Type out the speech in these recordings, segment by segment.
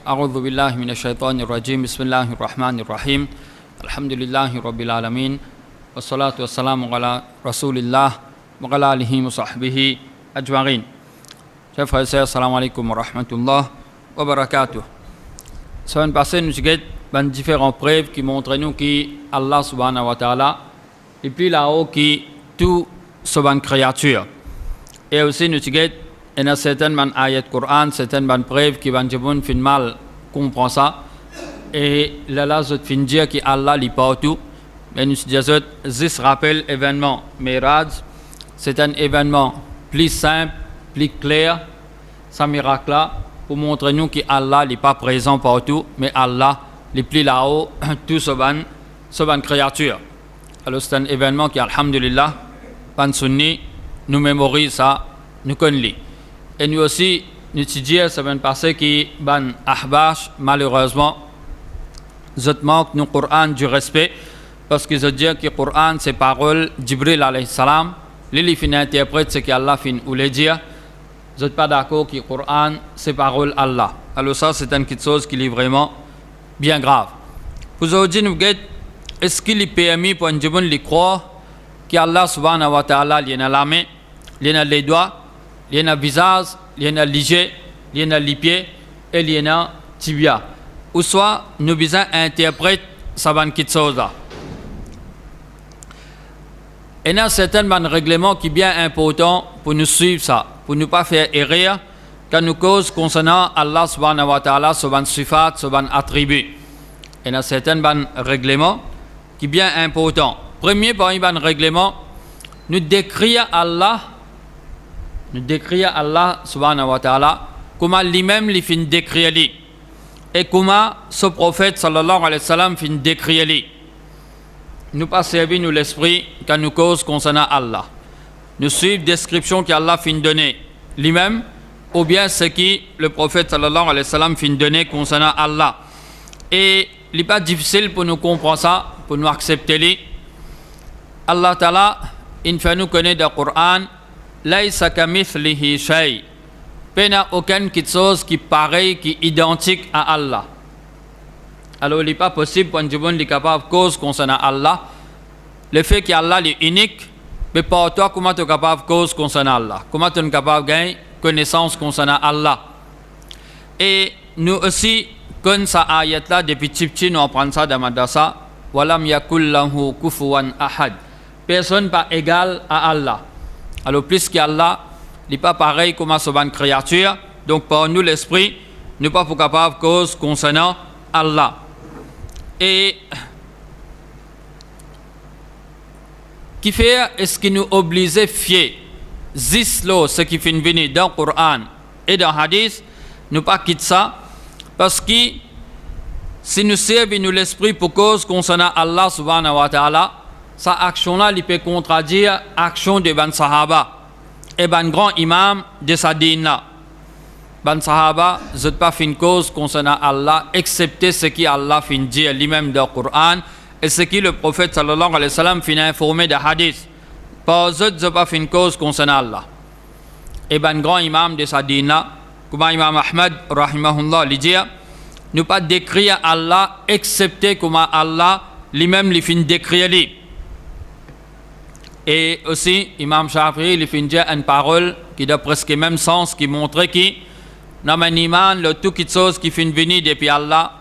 أعوذ بالله من الشيطان الرجيم بسم الله الرحمن الرحيم الحمد لله رب العالمين والصلاة والسلام على رسول الله وعلى آله وصحبه أجمعين. Chers frères et sœurs, assalamu alaikum wa rahmatullah wa barakatuh. Semaine passée, nous avons différents preuves qui montrent nous que Allah subhanahu wa ta'ala est plus là-haut que tout ce ban créature. Et aussi, nous avons certaines ayats Coran, certaines preuves qui vont fin mal comprendre ça. Et là, je fin dire que Allah est partout. Mais nous disons, ce rappel événement Miraj, c'est un événement plus simple, plus clair, ce miracle-là, pour montrer nous que Allah n'est pas présent partout, mais Allah est plus là-haut, tout ce ban créature. Alors c'est un événement qui, alhamdulillah, ban sunni, nous mémorise ça, nous connaissons. Et nous aussi, nous disons, la semaine passée, que ban ahbash, malheureusement, je manque nous Coran du respect, parce que je dis que le Coran, c'est parole Jibril alayhi salam, lui fin interprète ce qu'Allah fin ou le dire. Vous n'êtes pas d'accord que le Coran, c'est parole Allah. Alors ça, c'est une chose qui est vraiment bien grave. Pour aujourd'hui, nous regardons, est-ce qu'il est permis pour un jibun de croire qu'Allah subhanahu wa ta'ala, il y a la main, il y a les doigts, il y a le visage, il y a les jets, il y a les pieds et il y a le tibia. Ou soit, nous besoin interpréter cette chose-là. Et il y a certains règlements qui sont bien importants pour nous suivre ça, pour ne pas faire erreur quand nous cause concernant Allah subhanahu wa ta'ala, son sifat, son attribut. Et il y a certains règlements qui sont bien importants. Premier parmi les règlements, nous décrire Allah subhanahu wa ta'ala, comment lui-même il fin décrire lui. Et comment ce prophète sallallahu alayhi wa sallam fin décrire lui. Nous pas servir nous l'esprit quand nous cause concernant Allah. Nous suivons la description qu'Allah fin donner lui-même, ou bien ce que le prophète sallallahu alayhi wa sallam fin donner concernant Allah. Et il n'est pas difficile pour nous comprendre ça, pour nous accepter lui. Allah Ta'ala, il fait nous connaître le Coran, Laïsa kamithlihi shay. Il n'y a aucune chose qui pareille, qui est identique à Allah. Alors, il n'est pas possible pour un jibun de capable de cause concernant Allah. Le fait qu'Allah est unique, mais pour toi, comment tu es capable de cause concernant Allah? Comment tu es capable de gagner connaissance concernant Allah? Et nous aussi, comme ça ayat-là, depuis petit, nous apprenons ça dans Madrasa. Walam yakul lahu kufuwan ahad. Personne pas égal à Allah. Alors, plus qu'Allah, il n'est pas pareil comme ce ban créature. Donc, pour nous, l'esprit, nous pas capable de cause concernant Allah. Et qui fait est-ce qui nous oblige à fier zislo ce qui fait venir dans le Coran et dans le Hadith, nous pas quitter ça parce que si nous servons nous l'esprit pour cause concernant Allah subhanahu wa ta'ala, sa action là il peut contredire l'action de ban sahaba et ban grand imam de sa dîne là. Ban sahaba, je n'ai pas fait une cause concernant Allah, excepté ce qui Allah fin dit lui-même dans le Coran et ce qui le prophète sallallahu alayhi wa sallam fin informé de hadith. Pas je n'ai pas fait une cause concernant Allah. Et ban grand imam de sa dîne là, comme Imam Ahmad, rahimahullah, il dit, nous pas décrire Allah, excepté comment Allah lui-même lui fin décrire lui. Et aussi, Imam Shafi'i, il fin dire une parole qui a presque le même sens, qui montre que dans un iman, toute chose qui finit venir depuis Allah,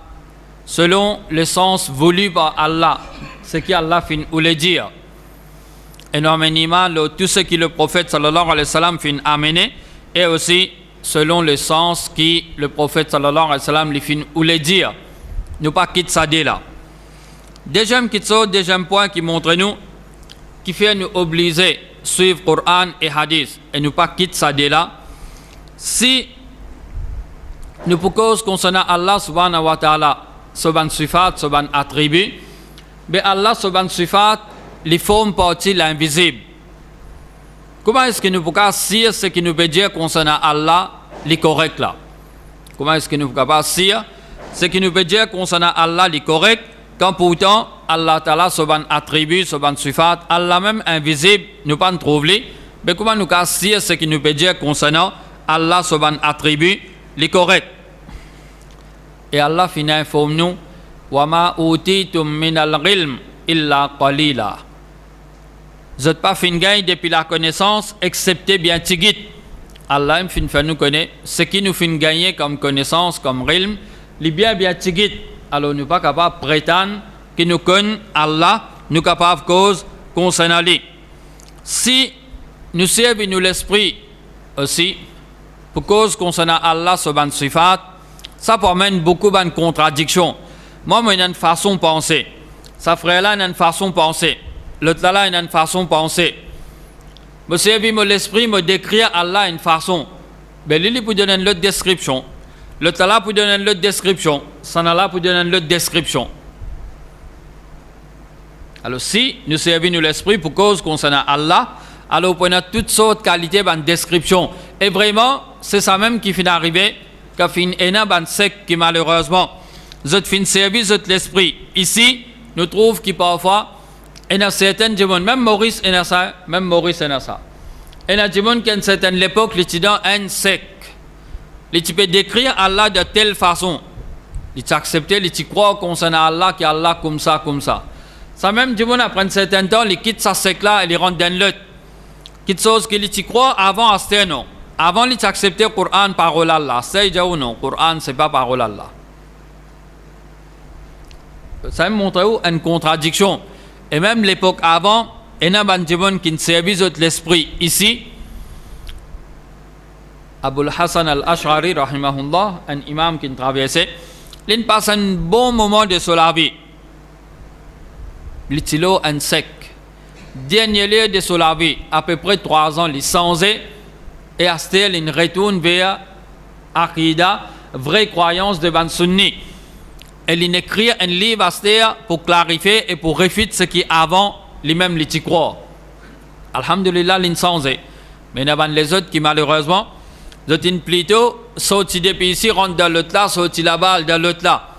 selon le sens voulu par Allah, ce qu'Allah finit ou le dire. Et dans un iman, tout ce que le prophète sallallahu alayhi wa sallam finit amener, et aussi selon le sens que le prophète sallallahu alayhi wa sallam finit ou le dire. Nous pas quitter ça dès là. Deuxième point qui montre nous, qui fait nous obliger à suivre le Coran et Hadith, et nous pas quitter ça dès là. Si nous pouvons concernant Allah subhanahu wa ta'ala, son sifat, son attribut, mais Allah subhanahu sifat, les formes partie l'invisible. Comment est-ce que nous pouvons dire ce qui nous veut dire concernant Allah, les correct là? Comment est-ce que nous pouvons dire ce qui nous veut dire concernant Allah, les correct, quand pourtant Allah ta'ala, son attribut, son sifat, Allah même invisible, nous pas trouver, mais comment nous pouvons dire ce qui nous veut dire concernant Allah, son attribut, les correct? Et Allah fin informe nous wa ma utitum min al-ilm illa qalila. Vous n'êtes pas fin gain depuis la connaissance excepté bien tigit. Allah fin fait nous connaître ce qui nous fin gagner comme connaissance comme ilm, li bien tigit. Alors nous pas capable prétendre que nous connaissons Allah, nous capable cause concernant lui. Si nous servons nous l'esprit aussi pour cause concernant Allah subhanahu sifat, ça promène beaucoup de contradictions. Moi, j'ai une façon de penser. Ça frère là, une façon de penser. L'autre là, une façon de penser. Je servis l'esprit, me décrire Allah une façon. Mais lui, pour donner une autre description. L'autre là, pour donner une autre description. Ça là, pour donner une autre description. Alors, si nous servons l'esprit pour cause concernant Allah, alors on a toutes sortes de qualités de description. Et vraiment, c'est ça même qui finit d'arriver, qui finit un sec qui malheureusement, vous fin service de l'esprit. Ici, nous trouvons qu'il parfois, il y a certaines gens, même Maurice et ça. Il y a des gens qui à une certaine époque, les étudiants un sec. Les peut décrire Allah de telle façon. Ils accepter, ils croient concernant Allah, qu'il Allah comme ça, comme ça. Ça même, du monde, après un certain temps, ils quittent sa sec là et ils rentrent dans l'autre. Quelque chose qu'ils y croient avant à ce non. Avant, ils acceptaient le Coran, parole Allah. C'est déjà ou non, le Coran, c'est pas parole Allah. Ça me montre une contradiction. Et même l'époque avant, il y a des gens qui servent de l'esprit ici. Abul Hassan al-Ash'ari, rahimahullah, un imam qui traversait, il passe un bon moment de sa vie. Il est un sec. Dernier lieu de sa vie, à peu près 3 ans, il changé et à ce il retourne vers Aqidah, vraie croyance de Ban Sunni. Et il écrit un livre à ce pour clarifier et pour réfuter ce qui avant lui-même les croit. Alhamdulillah, il changé. Mais il y a les autres qui malheureusement, ils plutôt sortent depuis ici, rentrent dans l'autre là, sortent là-bas, dans l'autre là.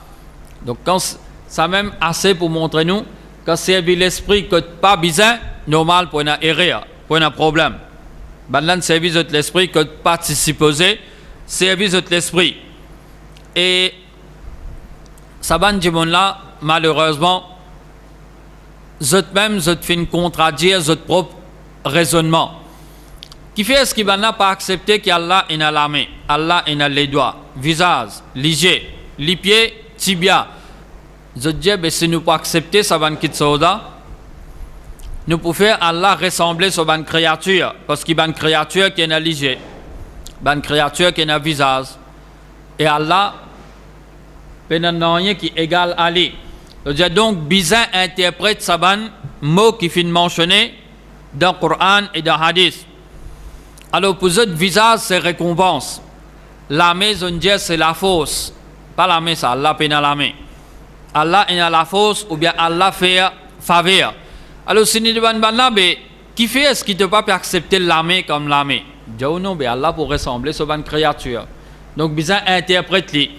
Donc quand ça même assez pour montrer nous que c'est l'esprit que pas bizarre, normal pour une erreur, pour un problème. Maintenant, service de l'esprit que pas supposé, service de l'esprit. Et ça va dire là, malheureusement, même fin contredire votre propre raisonnement. Qui fait ce qui va pas accepter qu'Allah est dans la main, Allah est dans les doigts, visage, les pieds, tibia. Je dis, si nous ne pas accepter ça va quitter ça, nous pouvons faire Allah ressembler sur une créature, parce qu'il y a une créature qui est dans les yeux, une créature qui est dans le visage. Et Allah, il n'y a rien qui est égal à lui. Donc, bizarre interprète ça mot qui finit mentionné dans le Coran et dans le Hadith. Alors, pour eux, visage, c'est récompense. La main, c'est la fausse. Pas la main, ça, Allah est dans la main. Allah est dans la fausse ou bien Allah fait faveur. Alors, si nous demandons, qui fait est-ce qu'il ne peut pas accepter la main comme la main? Dieu non, Allah pour ressembler sur une créature. Donc, bizarre interprète-les.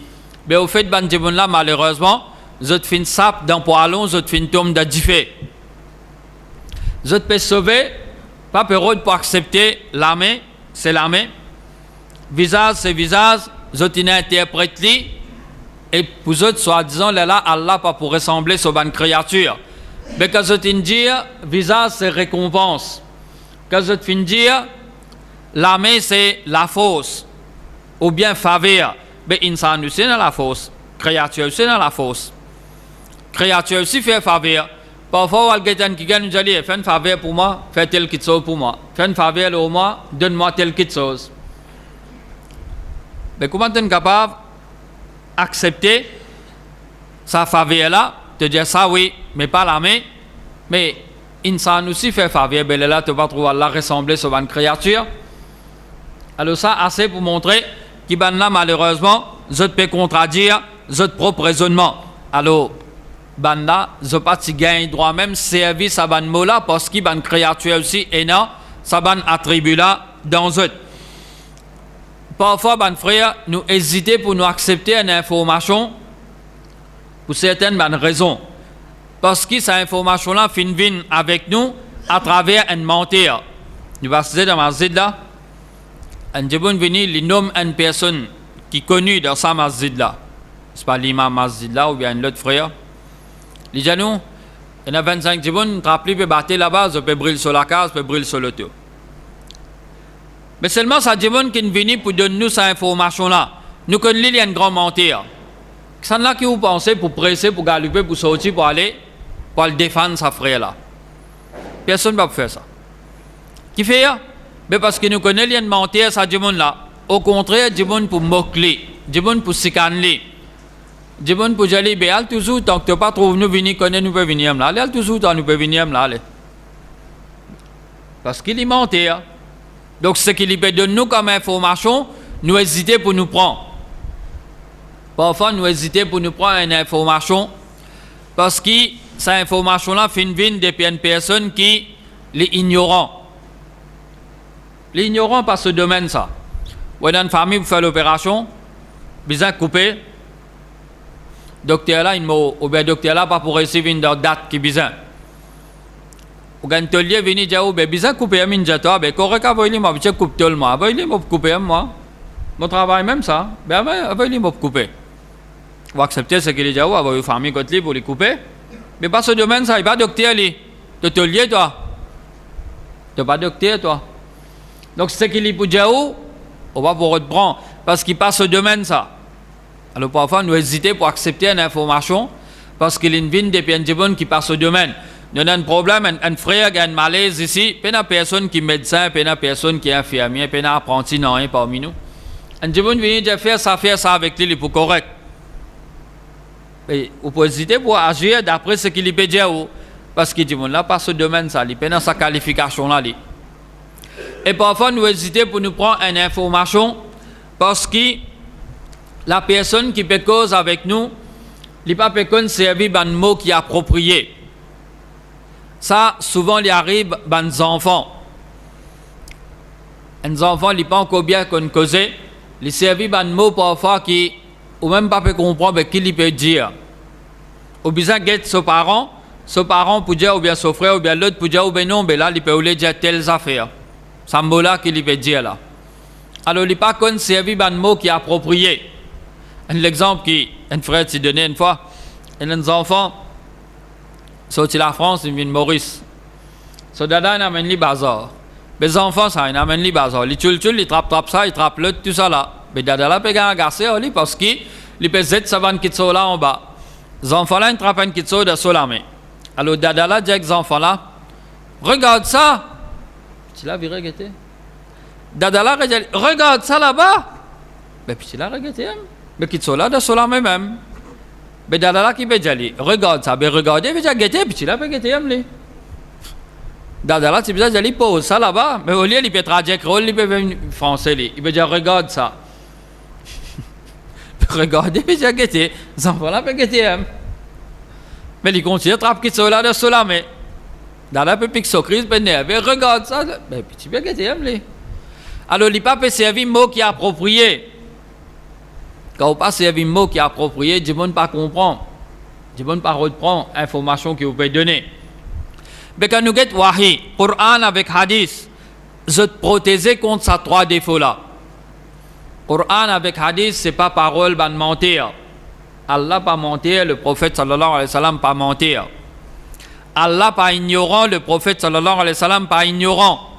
Mais au fait, là, malheureusement, vous fin sap dans poilon, vous fin tombe de diffé. Vous peut sauver, pas peur pour accepter la main, c'est la main. Visage, c'est visage, vous interprète-les. Et pour eux, soi-disant, là, Allah pas pour ressembler sur une créature. Mais quand vous dit, visage, c'est récompense. Quand vous fin dire, la main, c'est la fausse. Ou bien faveur. Mais insan aussi dans la fausse. Créature aussi dans la fausse. Créature aussi fait faveur. Parfois, quelqu'un qui gagne, nous dit, fais une faveur pour moi, fais telle quelque chose pour moi. Fais une faveur pour moi, donne-moi telle quelque chose. Mais comment tu es capable d'accepter sa faveur-là, te dire ça, oui, mais pas la main. Mais insan aussi fait faveur, mais là, tu vas trouver Allah ressembler sur une créature. Alors ça, assez pour montrer qui ben là malheureusement je peux contredire votre propre raisonnement. Alors ben là je pas si gagne droit même service à ban mot là parce qu'il ban créature aussi et non ça ban attribut là dans eux. Parfois ben frère nous hésiter pour nous accepter une information pour certaines bonnes raisons parce que cette information là vient avec nous à travers un mentir. Nous va se dire dans ma zid là un jabon venu, il nomme une personne qui est connue dans sa masjid là. c'est pas l'imam masjid là ou bien l'autre frère. Les gens, il y a 25 jibons, rappelez, peut battre là-bas, je peux brûler sur la case, peut brûler sur le tour. Mais seulement ça jibon qui vient pour donner nous cette information-là. Nous connaissons il y a une grande mentir. C'est là que vous pensez pour presser, pour galoper, pour sortir, pour aller défendre sa frère là. Personne ne va faire ça. Qui fait ça? Mais parce que nous connaissons il y a une mentir, ça jibon là. Au contraire, jibon pour moquer, jibon pour sicanler. Jibon pour aller, mais al toujours, tant que tu n'as pas trouvé nous venir, connaître nous peut venir là. Al toujours, tant nous peut venir là. Parce qu'il est mentir. Donc, ce qu'il peut donner nous comme information, nous hésiter pour nous prendre. Parfois, nous hésiter pour nous prendre une information parce que cette information-là vient depuis une personne qui est ignorant. L'ignorant par ce domaine, ça. Ou dans une famille, vous faites l'opération, besoin de couper. Docteur là, ou bien docteur là, pas pour recevoir une date qui besoin. Ou quand tu lié venu dire, ben besoin de couper un minjato, ben correct, il m'a dit coupe tout le monde, il m'a couper moi. Mon travail même ça, ben il m'a couper. Vous acceptez ce qu'il dit, vous avez une famille côté pour les couper. Mais pas ce domaine, ça, il n'est pas docteur, tu te lié, toi. Tu n'es pas docteur, toi. Donc, ce qu'il dit pour dire, on va vous reprendre, parce qu'il passe ce domaine, ça. Alors, parfois, nous hésitons pour accepter une information, parce qu'il y a une vie depuis un jibon qui passe ce domaine. Nous avons un problème, un frère qui a un malaise ici, il n'y a personne qui est médecin, il n'y a personne qui est infirmier, il n'y a apprenti, non, parmi nous. Un jibon vient de faire ça avec lui, pour correct. Et vous pouvez hésiter pour agir d'après ce qu'il peut dire, parce qu'il dit, là, pas ce domaine, ça, il peut dans sa qualification là. Et parfois, nous hésitons pour nous prendre une information, parce que la personne qui peut cause avec nous, il n'a pas pu servir un mot qui est approprié. Ça, souvent, il arrive à des enfants. Les enfants, ils ne pas encore bien qu'on cause, ils servent un mot parfois qui ou même pas peut comprendre ce qu'il peut dire. Ou bien guette ses parents pour dire, ou bien son frère, ou bien l'autre pour dire, ou bien non, mais là, il peut dire telles affaires. C'est un mot-là qu'il peut dire là. Alors, il n'est pas qu'on servi un mot qui est approprié. L'exemple qu'un frère s'est donné une fois, et les enfants, sorti la France, ils viennent Maurice. So, dada, ils amènent les bazar. Les enfants, ça, ils amènent les bazar. Ils tuent, ils trappent ça, ils trappent l'autre, tout ça là. Mais dada là, ils ont gassé parce qu'ils peuvent être savants qui sont là en bas. Les enfants là, ils trappent un qui sont de la main. Alors, dada là, dit aux enfants là, regarde ça. Tu l'as vu regretter? Dada là, regarde ça là-bas. Mais puis tu l'as regretté. Mais qui sont là de la main même. Mais dada là, qui peut dire, regarde ça. Mais regardez, mais tu as regretté, puis tu l'as regretté. Dada là, tu peux dire, pose ça là-bas. Mais au lieu, il peut traduire, il peut venir français. Il peut dire, regarde ça. Regardez, mais j'ai guetté. Les enfants là peuvent guetter. Mais ils continuent à trapper qui sont là de la main. Dans la petite crise, mais regarde ça. Mais puis tu peux guetter. Alors, il pas peut servir un mot qui est approprié. Quand on pas servir un mot qui est approprié, je ne peux pas comprendre. Je ne peux pas reprendre l'information que vous pouvez donner. Mais quand nous guettons Wahi, Coran avec Hadith, je te protéger contre ces trois défauts-là. Coran avec Hadith, ce n'est pas parole, de mentir. Allah pas mentir, le prophète sallallahu alayhi wa sallam pas mentir. Allah pas ignorant, le prophète sallallahu alayhi wa sallam pas ignorant.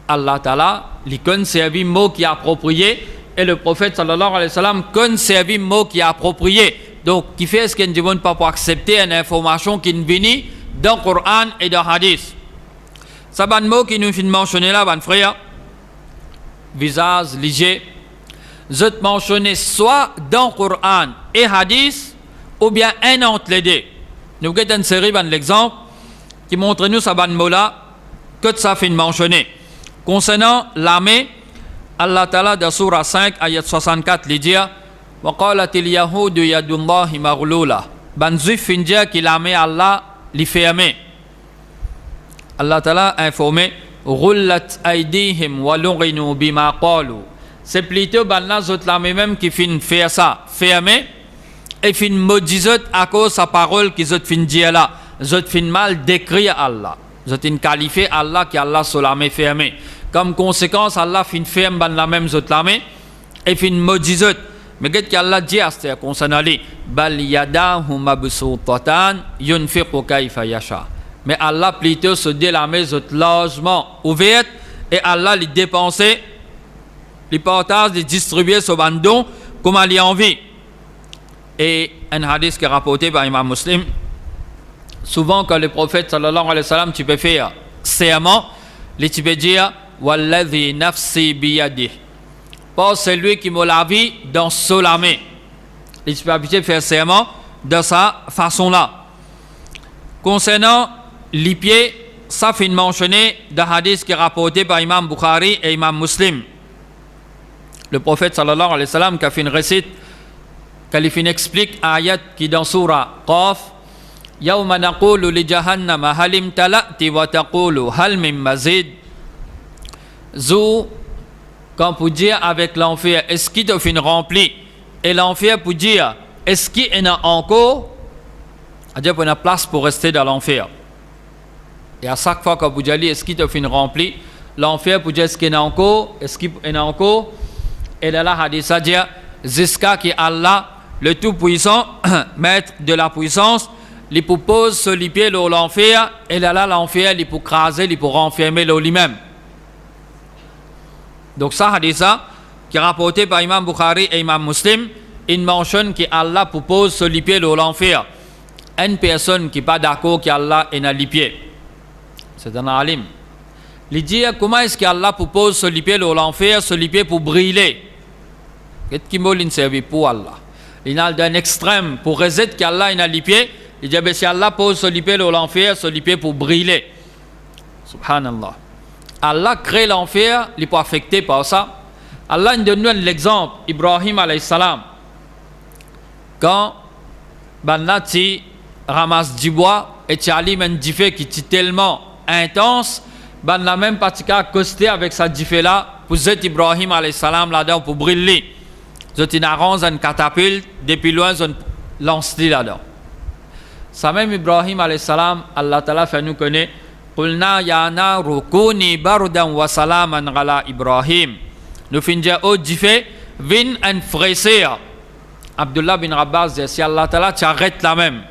Allah ta'ala, il conserve un mot qui est approprié et le prophète sallallahu alayhi wa sallam conserve un mot qui est approprié. Donc, qui fait ce qu'on ne demande pas pour accepter une information qui nous vient dans le Coran et dans le Hadith. Ça, c'est un mot qui nous fait mentionner là, mon frère. Visage, léger. Je te mentionne soit dans le Coran et Hadith, ou bien un entre les deux. Nous avons une série d'exemples qui montre nous ce mot-là, que ça fait mentionner. Concernant l'armée, Allah Ta'ala dans Surah 5, ayat 64, il dit وَقَالَتِ الْيَهُودُ يَدُ اللَّهِ مَغْلُولَةً Ben juif fin dire que l'armée Allah l'y fermé. Allah Ta'ala informé غُلَّتْ أَيْدِيهِمْ وَلُغِنُوا بِمَا قَالُوا. C'est plutôt ben là autres l'armée même qui fin faire ça, fermé et fin maudisot à cause de sa parole qu'ils ont fin dire là. Ils ont fin mal décrit Allah. Ils ont fin qualifié Allah qui Allah sur l'armée fermée. Comme conséquence, Allah fin ferme ben la même autres l'armée et fin maudisot. Mais qu'est-ce qu'Allah dit à ce concernant lui? Bal yadahu mabsutatan yunfiqu kayfa yasha. Mais Allah plutôt se dit la maison largement ouverte et Allah les dépenser, les partages, les distribuer sur bandon comme il a envie. Et un hadith qui est rapporté par Imam Muslim, souvent quand le prophète sallallahu alayhi wa sallam tu peux faire serment, tu peux dire walladhi nafsi biyadih, pas celui qui me la vie dans sa main. Et tu peux habituer faire serment de sa façon là. Concernant les pieds, ça fait mentionner dans hadith qui est rapporté par Imam Bukhari et Imam Muslim. Le prophète sallallahu alayhi wa sallam qui a fait une récite, qu'il explique ayat qui dans surah Qaf, Yawma naqulu li jahannama hal imtala'ti wa taqulu hal min mazid. Zou, quand pour dire avec l'enfer, est-ce qu'il te fait rempli? Et l'enfer pour dire, est-ce qu'il y en a encore? C'est-à-dire qu'il y a place pour rester dans l'enfer. Et à chaque fois que vous dites, est-ce qu'il te fait rempli? L'enfer pour dire, est-ce qu'il y en a encore? Est-ce qu'il y en a encore? Et là, la hadith, c'est-à-dire, jusqu'à qui Allah, le Tout-Puissant, maître de la puissance, il peut poser sur les pieds de l'enfer, et là, l'enfer, il peut craser, il peut renfermer lui-même. Donc ça, hadith ça, qui est rapporté par Imam Bukhari et Imam Muslim, il mentionne qu'Allah propose sur les pieds de l'enfer. Une personne qui n'est pas d'accord qu'Allah est dans les pieds. C'est un alim. Il dit comment est-ce qu'Allah propose sur les pieds de l'enfer, sur les pieds pour briller. Qu'est-ce qui m'a servi pour Allah? Il a d'un extrême pour résister qu'Allah est dans les pieds. Il dit si Allah pose sur les pieds de l'enfer, sur les pieds pour briller. Subhanallah. Allah crée l'enfer, il n'est pas affecté par ça. Allah nous donne l'exemple, Ibrahim alayhi salam. Quand Banati ramasse du bois et tu allumes un diffé qui est tellement intense, ban la même partie accosté avec sa diffé là, pour zet Ibrahim alayhi salam là-dedans pour briller. Zet une arrange une catapulte, depuis loin zet lance là-dedans. Ça même Ibrahim alayhi salam, Allah Ta'ala fait nous connaître. Qulna ya naru kuni bardan wa salaman ala Ibrahim. Nous finissons au diffé, vin en fraîcheur. Abdullah bin Abbas dit si Allah Ta'ala t'arrête la même.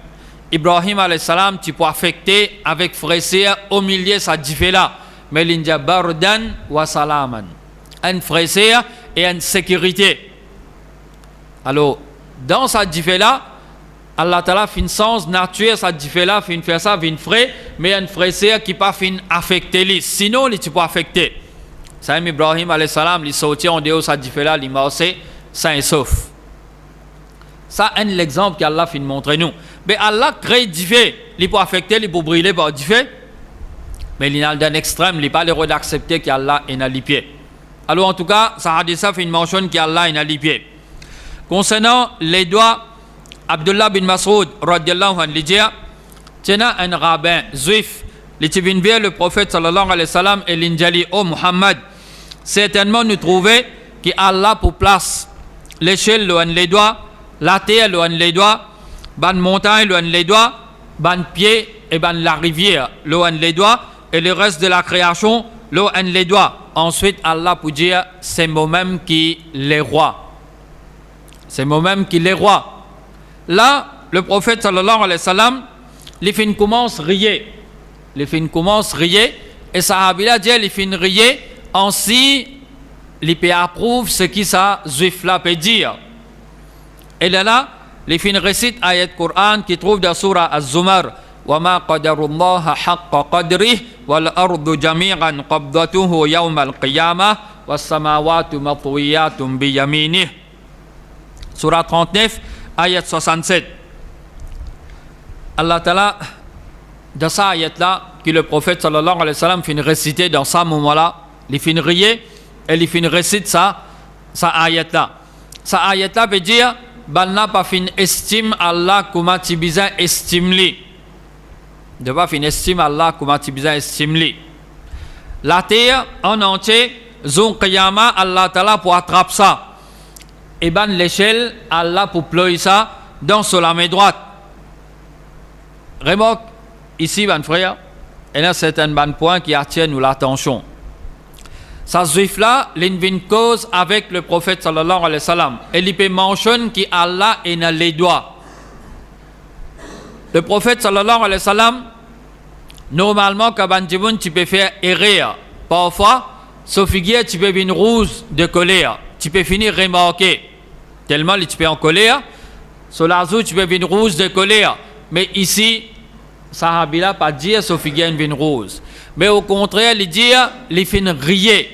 Ibrahim alayhi salam tu peux affecter avec fraîcheur au milieu sa diffé là. Mais l'india bardan wa salaman. En fraîcheur et en sécurité. Alors, dans sa diffé là, Allah Ta'ala fait une sens nature, ça fait là, fait faire ça, fait frais, mais un fraîcheur qui pas fin affecté lui. Sinon, il tu peux affecter. Ça Ibrahim alayhi salam, il sortit en dehors ça fait là, il marchait sain et sauf. Ça un l'exemple qu'Allah fait montrer nous. Mais Allah crée du fait, il peut affecter, il peut brûler par du fait. Mais il a d'un extrême, il n'est pas le droit d'accepter qu'Allah est dans les pieds. Alors en tout cas, ça a dit ça fait une mention qu'Allah est dans les pieds. Concernant les doigts, Abdullah bin Mas'ud radiyallahu anhu dit tiens un rabbin juif il vient vers le prophète sallallahu alayhi wa sallam et il dit oh Muhammad certainement nous trouver qu'Allah pour place l'échelle loin les doigts, la terre loin les doigts, ban montagne loin les doigts, ban pied et ban la rivière loin les doigts et le reste de la création loin les doigts. Ensuite Allah pour dire c'est moi-même qui les rois. C'est moi-même qui les rois. Là, le prophète sallallahu alayhi wa sallam, les fins commence à rire. Les fins commence à rire. Et Sahabila dit, les fins rire, ainsi, les pays approuvent ce qui ça, juif là peut dire. Et là, les fins récitent ayat Coran qui trouve dans surah Az-Zumar. وَمَا قَدَرُ اللَّهَ حَقَّ قَدْرِهِ وَالْأَرْضُ جَمِيعًا قَبْضَتُهُ يَوْمَ الْقِيَامَةِ وَالسَّمَاوَاتُ مَطْوِيَّاتٌ بِيَمِينِهِ. Surah 39, ayat 67. Allah Ta'ala, dans cette ayat-là, que le prophète sallallahu alayhi wa sallam finit réciter dans ce moment-là, il finit rire et il finit réciter ça ayat-là. Cette ayat-là veut dire, ben n'a pas fin estime Allah comment tu besoin estime lui. De pas fin estime Allah comment tu besoin estime lui. La terre en entier, zon qiyama Allah Ta'ala pour attraper ça. Et ben l'échelle, Allah pour ployer ça dans sur la main droite. Remarque, ici, ben frère, et là c'est un bon point qui attire nous l'attention. Sa juif là, l'in cause avec le prophète sallallahu alayhi wa sallam. Et il peut mentionner que Allah est dans les doigts. Le prophète sallallahu alayhi wa sallam, normalement, quand tu peux faire erreur. Parfois, sauf que tu peux venir rouge de colère. Tu peux finir remarquer. Tellement tu peux en colère. Sur la joue, tu peux venir rouge de colère. Mais ici, Sahabila pas dire sauf qu'il y a une vine rose. Mais au contraire, il dit, il fait rire.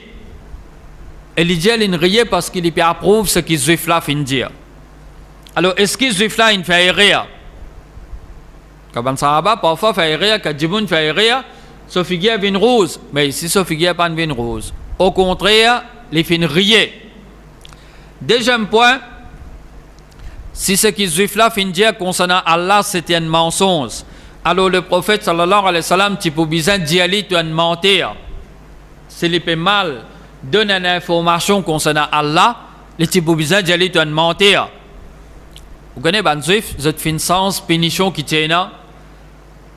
Et il dit, il rire parce qu'il approuve ce qu'ils juifs là fin dire. Alors, est-ce qu'ils juifs là, ils font rire? Quand un sahaba, parfois, fait rire, quand Djiboun fait rire, sauf qu'il y a une vine rose. Mais ici, sauf qu'il n'y a pas une vine rose. Au contraire, il fait rire. Deuxième point, si ce qu'ils juifs là fin dire concernant Allah, c'était un mensonge. Alors le prophète sallallahu alayhi wa sallam, tu peux bien dire tu as mentir. Si il peut mal donner une information concernant Allah, tu peux bien dire tu as mentir. Vous connaissez les juifs, vous avez une sens punition qui tient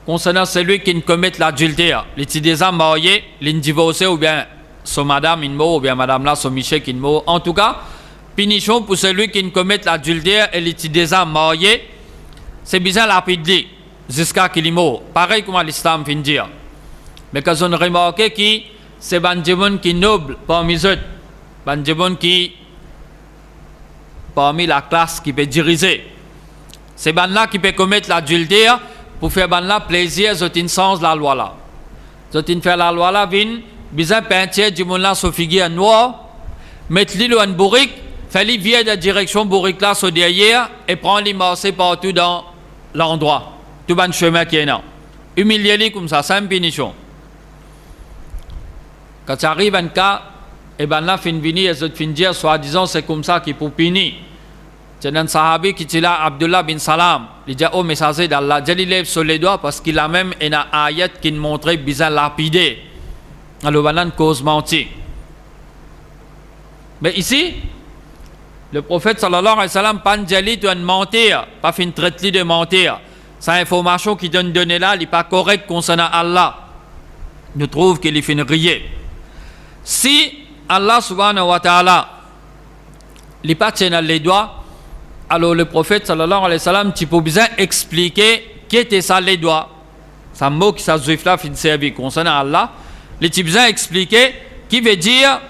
concernant celui qui ne commet l'adultère. Les petits des hommes mariés, les divorcés ou bien son madame une mot ou bien madame là son Michel qui une mot. En tout cas, punition pour celui qui ne commet l'adultère et les petits des hommes mariés, c'est bien rapide. Jusqu'à qu'il est mort. Pareil comme l'islam fin dire. Mais quand on remarque que c'est des qui noble parmi eux, des qui parmi la classe qui peut diriger. C'est là qui peut commettre l'adultère pour faire là plaisir aux sens de la loi là. Ils faire la loi là vin, bien peinture du monde là sur figure noir, mettre l'île en bourrique, faire les vieux de la direction bourrique là sur derrière et prendre les marcher partout dans l'endroit. Tout le chemin qui est là. Humilier-les comme ça, c'est une punition. Quand ça arrive un cas, et ben là, fin venir, et fin dire, soi-disant, c'est comme ça qu'il faut punir. C'est un sahabi qui est là, Abdullah bin Salam. Il dit, oh, messager d'Allah, il lève sur les doigts parce qu'il a même une ayat qui montrait bizarre lapidé. Alors, voilà une cause mentie. Mais ici, le prophète sallallahu alayhi wa sallam, pas dit, tu as mentir, pas fin traiter de mentir. Cette information qui donne donnée là, elle n'est pas correcte concernant Allah. Nous trouvons qu'il est fait rire. Si Allah subhanahu wa ta'ala n'est pas tient les doigts, alors le prophète sallallahu alayhi wa sallam, tu peux bien expliquer qui était ça les doigts. C'est un mot qui s'est juif là fin servi concernant Allah. Les tu bien expliquer qui veut dire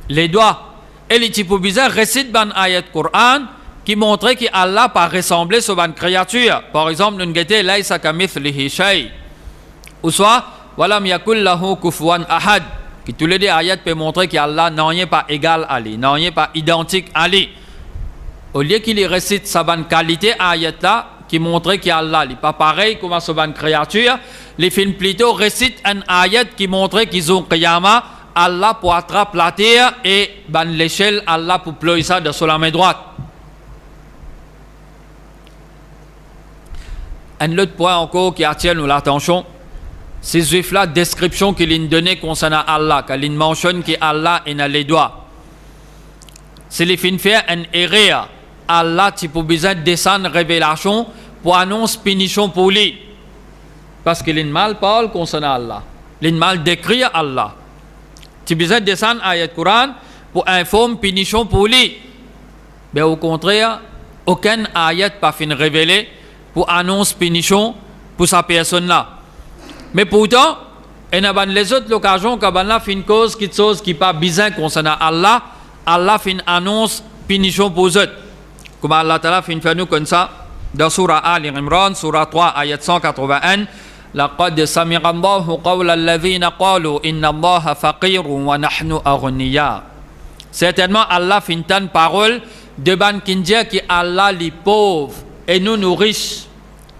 les doigts. Et les tu peux bien réciter ban ayat Coran qui montrait que Allah pas ressemblé sur une créature. Par exemple, nous avons laïsa kamithlihi shay. Ou soit, walam yakul lahu kufuwan ahad. Qui tous les deux ayats peut montrer que Allah n'est pas égal à lui, n'est pas identique à lui. Au lieu qu'il récite sa bonne qualité ayat là, qui montrait que Allah n'est pas pareil comme sur une créature, les films plutôt récitent un ayat qui montrait qu'ils ont qiyama, Allah pour attraper la terre et ban l'échelle, Allah pour ployer ça de sur la main droite. Un autre point encore qui attire nous l'attention, ces juifs-là, description qu'ils ont donnée concernant Allah, qu'ils mentionnent que Allah est dans les doigts. C'est les fins faire une erreur. Allah, tu peux besoin descendre révélation pour annoncer punition pour lui. Parce qu'il mal parle concernant Allah. Il mal décrit Allah. Tu besoin descendre ayat Coran pour informer punition pour lui. Mais au contraire, aucun ayat pas fin révélé pour annoncer punition pour sa personne-là. Mais pourtant, il y a les autres occasions quand Allah fait une cause qui pas bizarre concernant Allah, Allah fait une annonce punition pour eux. Comme Allah Ta'ala fait une nous comme ça, dans Surah Al-Imran, Surah 3, ayat 181, لقد سمع الله قول الذين قالوا إن الله فقير ونحن أغنياء. Certainement, Allah fait une parole de ban qui dit que Allah est pauvre et nous riches.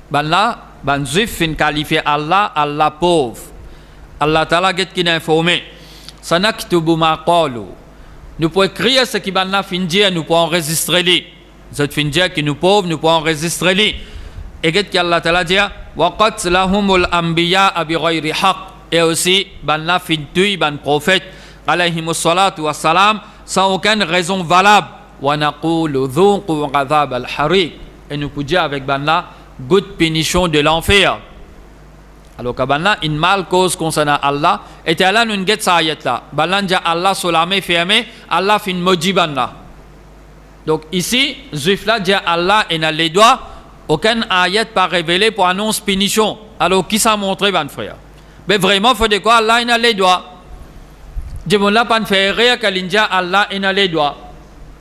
Ben là, ben juif fin qualifié Allah pauvre. Allah Ta'ala get qui informé. Sanaktubu ma qalu. Nous pouvons écrire ce qui ben là fin dire, nous pouvons enregistrer lui. Cette fin dire que nous pauvres, nous pouvons enregistrer lui. Et get qui Allah Ta'ala dit wa qatlahumul anbiya bi ghayri haqq. Et aussi ben là fin tue ben prophète alayhimus salatu wassalam sans aucune raison valable. Wa naqulu dhuqu adhab al-hariq. Et nous pouvons dire avec ben là good punition de l'enfer. Alors que banna une mal cause concernant Allah et Allah nous get sa ayat là. Banna ja Allah sur la main fermée, Allah fin maudit banna. Donc ici, juif là dit Allah et n'a les doigts, aucun ayat pas révélé pour annonce punition. Alors qui s'en montré ban frère? Mais vraiment faut de quoi Allah et n'a les doigts. Dis mon là pas faire rire qu'Alindia Allah et n'a les doigts.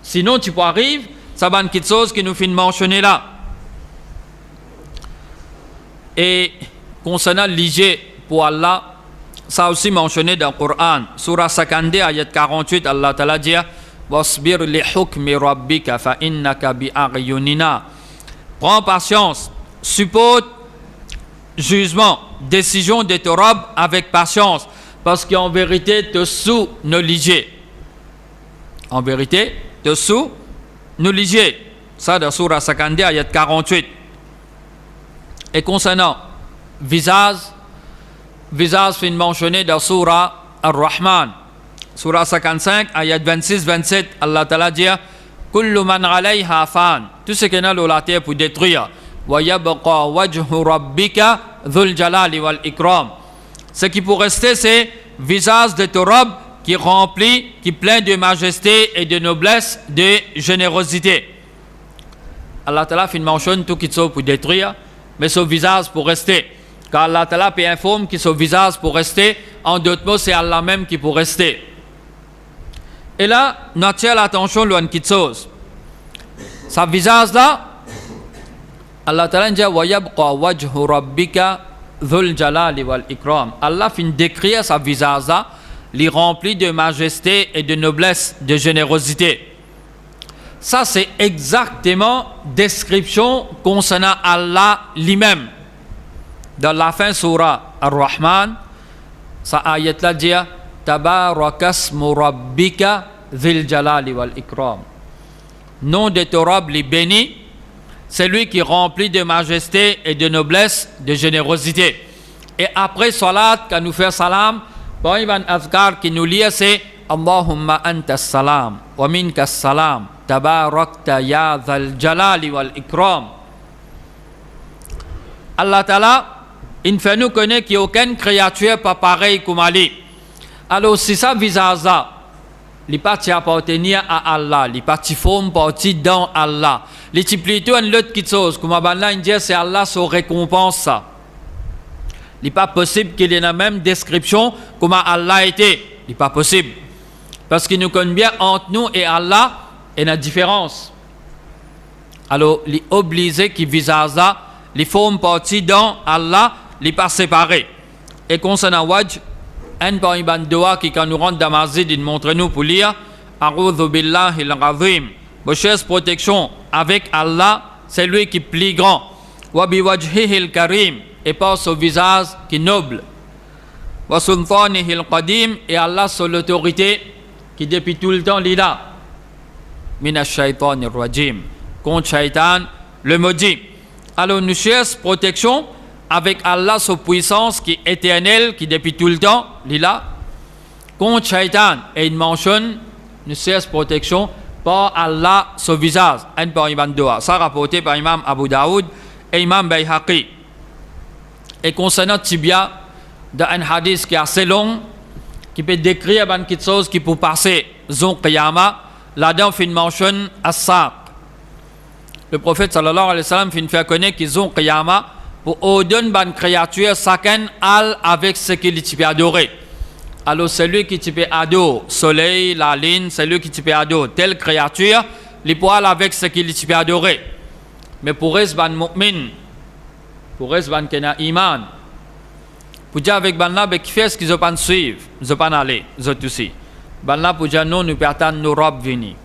Sinon tu peux arriver, ça ban quelque chose qui nous fait mentionner là. Et concernant l'IG pour Allah, ça aussi mentionné dans le Coran. Surah 52, ayat 48, Allah Ta'ala dit Wasbir li hukmi rabbika fa innaka bi a'yunina. Prends patience, supporte jugement, décision de ton Rabb avec patience, parce qu'en vérité, te sous nos l'IG. En vérité, te sous nos l'IG. Ça dans Surah 52, ayat 48. Et concernant visage fin mentionné dans Surah Ar-Rahman, Surah 55, ayat 26-27, Allah Ta'ala dit Kullu man alayha fan. Tout ce qui est dans la terre pour détruire. Wa yabqa wajhu rabbika dhul jalali wal ikram. Ce qui pour rester, c'est visage de ton Rabb qui remplit, qui plein de majesté et de noblesse, de générosité. Allah Ta'ala fin mentionne tout qui est pour détruire, mais son visage pour rester. Car Allah Ta'ala peut informer que son visage pour rester. En d'autres mots, c'est Allah même qui pour rester. Et là, nous attirons l'attention de quelque chose. Sa visage là, Allah Ta'ala dit wa yabqa wajhu rabbika dhul jalali wal ikram. Allah fin décrire sa visage là, les remplit de majesté et de noblesse, de générosité. Ça, c'est exactement description concernant Allah lui-même. Dans la fin surah Ar-Rahman, sa ayat là dit Tabarakasmu rabbika dhil jalali wal ikram. Nom de ton Rabb les béni, c'est lui qui remplit de majesté et de noblesse, de générosité. Et après salat, quand nous faisons salam, bon, il y a un azkar qui nous lit, c'est Allahumma anta salam wa minka salam tabarakta ya dhal jalali wal ikram. Allah Ta'ala, il fait nous connaître qu'il n'y a aucune créature pas pareille comme Ali. Alors si ça visage là, il parti appartenir à Allah, il parti forme partie dans Allah. Il est plutôt une autre chose, comme Allah dit, c'est Allah son récompense ça. Il n'est pas possible qu'il ait la même description comme Allah était. Il n'est pas possible. Parce qu'il nous connaît bien entre nous et Allah, et la différence. Alors, il est obligé qu'il visage là, les formes partie dans Allah, les pas séparés. Et concernant Wajh, un par une doa qui quand nous rentre dans Mazid, il montre nous pour lire A'udhu billahi al-azim. Recherche protection avec Allah, c'est lui qui est plus grand. Wa bi wajhihi al-karim, et par son visage qui est noble. Wa sultanihi al-qadim, et Allah sur l'autorité qui depuis tout le temps est là. Minash shaitanir rajim. Contre shaitan, le maudit. Alors nous cherchons protection avec Allah, sa puissance qui est éternelle, qui depuis tout le temps, est là. Contre Shaitan, et il mentionne, nous cherchons protection par Allah, son visage. Un par Imam Doha. Ça rapporté par Imam Abu Daoud et Imam Bayhaqi. Et concernant Tibia, dans un hadith qui est assez long, qui peut décrire quelque chose qui peut passer, Zon Qiyama, là-dedans, il mentionne As-Saq. Le prophète sallallahu alayhi wa sallam fin faire connaître qu'ils ont qiyama pour ordonner ban créature chacun al avec ce qu'il peut adorer. Alors celui qui peut adorer soleil, la lune, celui qui peut adorer telle créature, il peut aller avec ce qu'il peut adorer. Mais pour rester ban mu'min, pour rester ban kena iman, pour dire avec ban là, qui fait ce qu'ils ont pas suivre, ils ont pas aller, ils ont aussi. Ban là pour dire non, nous pertans nos robes venir.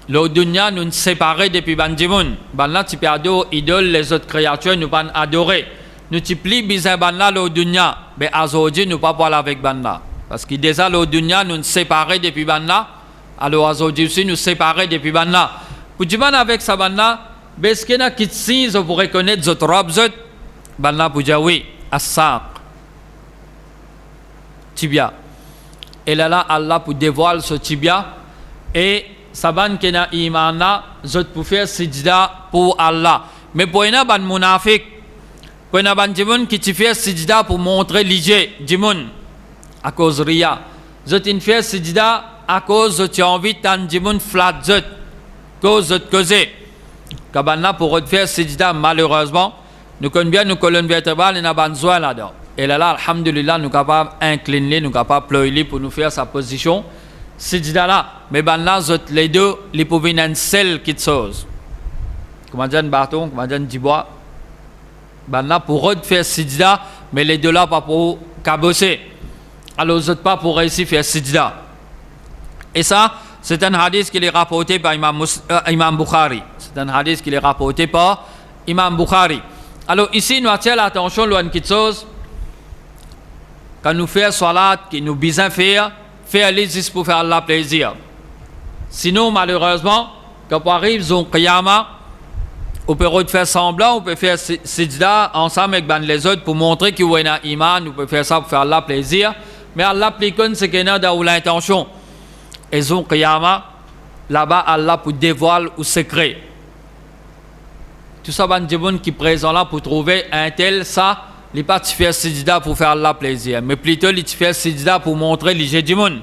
Le dunya nous séparés depuis Bandimoun. Banla tu peux adorer idole les autres créatures nous pas adorer. Nous tu plie bizarre banla le dunya. Mais aujourd'hui nous pas parler avec banla. Parce que déjà le dunya nous séparés depuis banla. Alors aujourd'hui aussi nous séparés depuis banla. Pour dire avec ça banla, est-ce qu'il y a qui si vous reconnaître votre robe zot banla pour dire oui, as-saq. Tibia. Et là Allah pour dévoiler ce tibia et saban kena imana zot pour faire sijda pour Allah. Mais pour une ban munafik Pour na ban jimun qui tu fais sijda pour montrer l'idée jimun à cause ria. Zot in fais sijda à cause tu as envie tan jimun flat zot cause zot causer. Kabana pour faire sijda malheureusement nous connaissons bien nos colonnes vertébrales et na ban zoin là-dedans. Et là, alhamdulillah, nous sommes capables d'incliner, nous sommes capables de pleurer pour nous faire sa position. Sijda là, mais ben là, les deux, les pouvaient une seule qui chose. Comment dire un bâton, comment dire un dibois. Ben là, pour eux faire sijda, mais les deux là, pas pour cabosser. Alors, ils pas pour réussir à faire sijda. Et ça, c'est un hadith qui est rapporté par Imam Bukhari. C'est un hadith qui est rapporté par Imam Bukhari. Alors, ici, nous attirons l'attention à une petite chose. Quand nous faisons salat, qui nous besoin faire les juste pour faire Allah plaisir. Sinon, malheureusement, quand on arrive au Qiyamah, on peut faire semblant, on peut faire sijda ensemble avec les autres pour montrer qu'il y a un iman, on peut faire ça pour faire Allah plaisir. Mais Allah plaît ce qu'il y a dans l'intention. Et au Qiyamah, là-bas, Allah pour dévoiler ou secret. Tout ça, c'est des gens qui sont présents là pour trouver un tel ça. Il n'est pas faire sijda pour faire Allah plaisir, mais plutôt il fait sijda pour montrer l'idée du monde.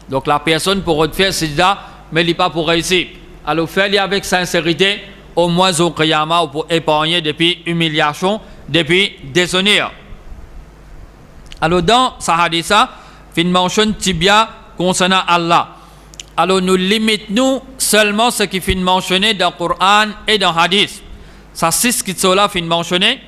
Donc la personne pour faire sijda, mais il n'est pas pour réussir. Alors faites-le avec sincérité, au moins au Qiyamah, pour épargner depuis humiliation, depuis déshonneur. Alors dans ce hadith, il mentionne tibia concernant Allah. Alors nous limitons seulement ce qui est mentionné dans le Coran et dans le hadith. Ça 6 qui sont là, il mentionné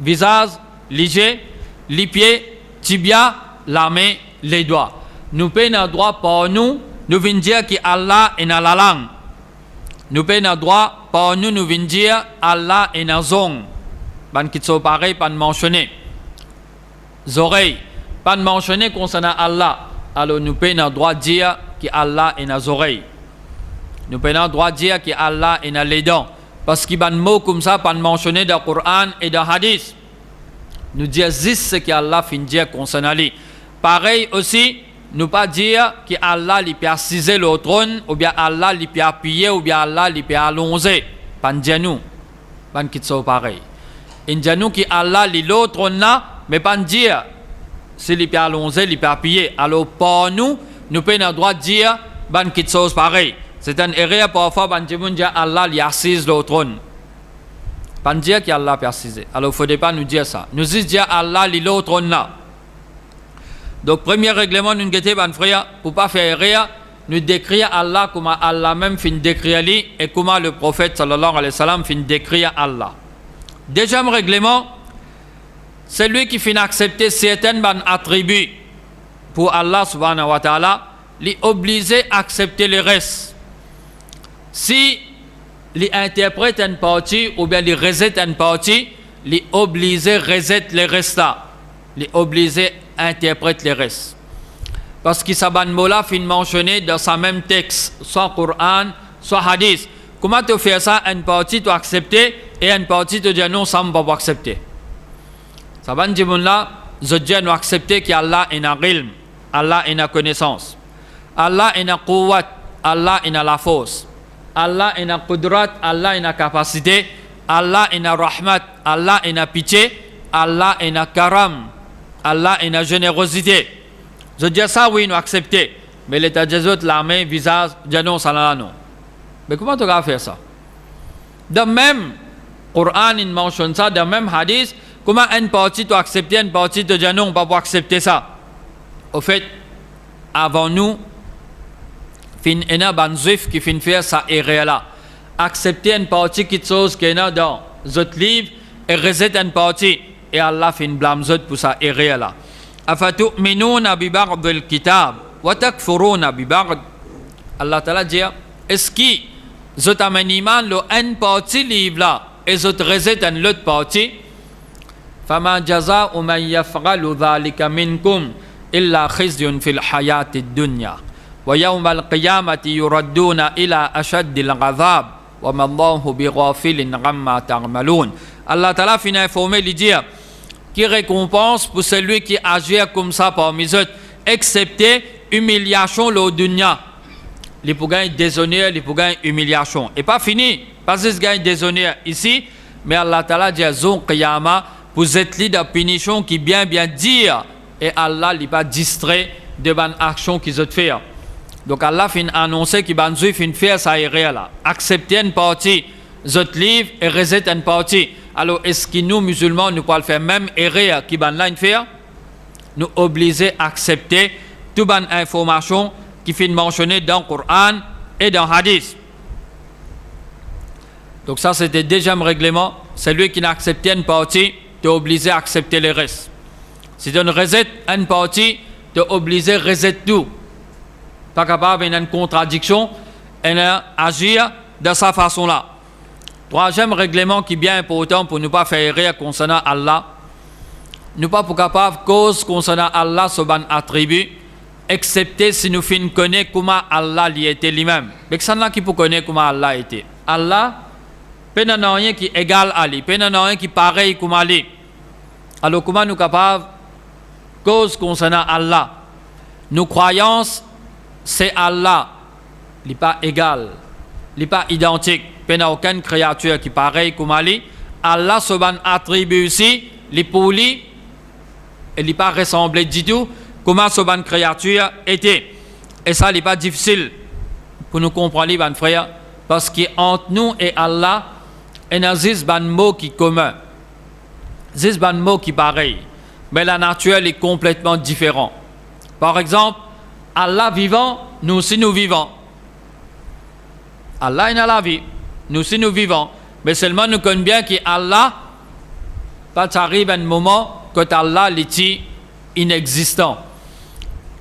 visage, les pieds, tibia, la main, les doigts. Nous payons le droit pour nous venons dire que Allah est dans la langue. Nous payons le droit pour nous venons dire Allah est dans la zone. Ban qui sont pareils, pas mentionné. Oreilles, pas mentionné concernant Allah. Alors nous payons le droit de dire que Allah est dans les oreilles. Nous payons le droit de dire que Allah est dans les dents. Parce qu'il y a des mots comme ça, pas mentionné dans le Coran et dans le hadith. Nous disons juste ce qu'Allah finit de dire concernant lui. Pareil aussi, nous pas dire qu'Allah lui peut assiser le trône, ou bien Allah lui peut appuyer, ou bien Allah lui peut allonger. Pas dire nous. Pas qui sont pareil. Il dit nous qu'Allah lui le trône là, mais pas dire si lui peut allonger, lui peut appuyer. Alors pour nous, nous pouvons le droit de dire ban qui sont pareil. C'est une erreur parfois, ban dire Allah lui assise le trône. Pas dire qu'Allah peut assiser. Alors, il ne faudrait pas nous dire ça. Nous disons dire Allah, il est au trône là. Donc, premier règlement, nous avons frère, pour ne pas faire erreur, nous décrire Allah comme Allah même fin décrire lui et comment le prophète sallallahu alayhi wa sallam fin décrire Allah. Deuxième règlement, c'est lui qui fin accepter certains attributs pour Allah subhanahu wa ta'ala, lui obliger à accepter les restes. Si les interprète une partie ou bien les reset une partie, les obligés reset les restes là, les obligés interprètent les restes. Parce que ça ban mola fin mentionné dans sa même texte, soit Coran, soit hadith. Comment tu fais ça? Une partie tu accepter et une partie tu dis non, ça ne va pas accepter. Ça ban dire là, je dis nous accepter qu'Allah est un ilm, Allah est une connaissance, Allah est un quwwat, Allah est la force. Allah est un qudrat, Allah est une capacité, Allah est un rahmat, Allah est une pitié, Allah est un karam, Allah est une générosité. Je dis ça, oui, nous accepter. Mais l'état des autres, la main, visage, dis non, ça là, non. Mais comment tu vas faire ça? Dans le même Coran, il mentionne ça, dans le même hadith, comment une partie tu acceptes, une partie tu dis non, on ne peut pas accepter ça. Au fait, avant nous, fin ena ban juif qui fin faire ça erreur là. Accepter une partie qui chose qui est dans votre livre et rejeter une partie et Allah fin blâme zot pour ça erreur là. Afatu'minuna bi ba'd al-kitab wa takfuruna bi ba'd. Allah Ta'ala dit est-ce que zot amène iman le une partie livre là et zot rejette une l'autre partie? Fama jaza'u man yaf'alu dhalika minkum illa khizyun fil hayati dunya. ويوم القيامة يردون إلى أشد العذاب وما الله بغافل عما تعملون. Allah Ta'ala finit informé lui dire qui récompense pour celui qui agit comme ça parmi eux, excepté humiliation le dunya. Les pour gagner déshonneur, les pour gagner humiliation. Et pas fini, pas juste gagner déshonneur ici, mais Allah Ta'ala dit zon qiyama pour être de punition qui bien dire et Allah n'est pas distrait de bonnes actions qu'ils ont fait. Donc Allah fin annoncer qu'il va nous faire ça et là. Accepter une partie zot livre et rejeter une partie. Alors est-ce que nous musulmans nous pouvons faire même erreur qui va là faire? Nous obliger à accepter toute bonne information qui fait mentionner dans le Coran et dans le Hadith. Donc ça c'était le deuxième règlement. Celui qui n'a accepté une partie, tu es obligé à accepter le reste. Si tu rejettes une partie, tu es obligé à rejeter tout. Pas capable d'une contradiction et agir de cette façon-là. Troisième règlement qui est bien important pour ne pas faire erreur concernant Allah. Nous pas capable cause concernant Allah sur un attribut, excepté si nous fin connaître comment Allah y était lui-même. Mais ça n'a qui pour connaître comment Allah était. Allah, il n'y a rien qui est égal à lui, il n'y a rien qui est pareil comme à lui. Alors comment nous capables cause concernant Allah? Nos croyances, c'est Allah, il n'est pas égal, il n'est pas identique. Il n'y a aucune créature qui est pareille comme à lui. Allah, sur un attribut aussi, il est pour lui, il n'est pas ressemblé du tout comment ce ban créature était. Et ça n'est pas difficile pour nous comprendre, ban frère, parce qu'entre nous et Allah, il y a un ban mot qui est commun, un ban mot qui est pareil, mais la nature est complètement différente. Par exemple, Allah vivant, nous aussi nous vivons. Allah est la vie, nous aussi nous vivons, mais seulement nous connaissons bien qu'Allah, pas arrive un moment que Allah est inexistant.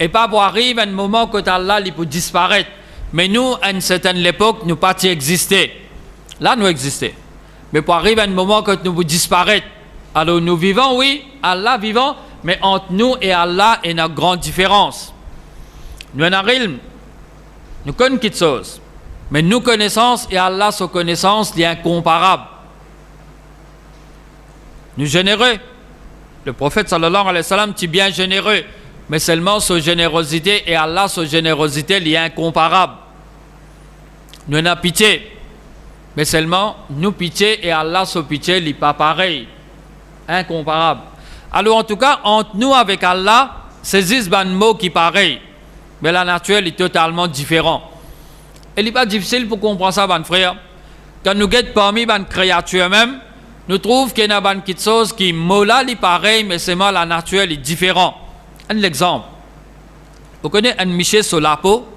Et pas pour arriver un moment que Allah peut disparaître. Mais nous, à une certaine époque, nous pas exister. Là, nous existons. Mais pour arriver un moment que nous disparaître. Alors nous vivons, oui, Allah vivant, mais entre nous et Allah, il y a une grande différence. Nous avons ilm, nous connaissons quelque chose. Mais nos connaissances et Allah, sa connaissance, il est incomparable. Nous généreux. Le prophète sallallahu alayhi wa sallam est bien généreux, mais seulement sa générosité et Allah, sa générosité, il est incomparable. Nous avons pitié, mais seulement nous pitié et Allah, sa pitié, il n'est pas pareil, incomparable. Alors en tout cas, entre nous avec Allah, c'est juste un mot qui est pareil, mais la nature est totalement différente. Il n'est pas difficile pour comprendre ça, mon frère. Quand nous sommes parmi les créatures même, nous trouvons qu'il y a quelque chose qui est pareil, mais c'est la nature est différente. Un exemple. Vous connaissez un Michel sur la peau,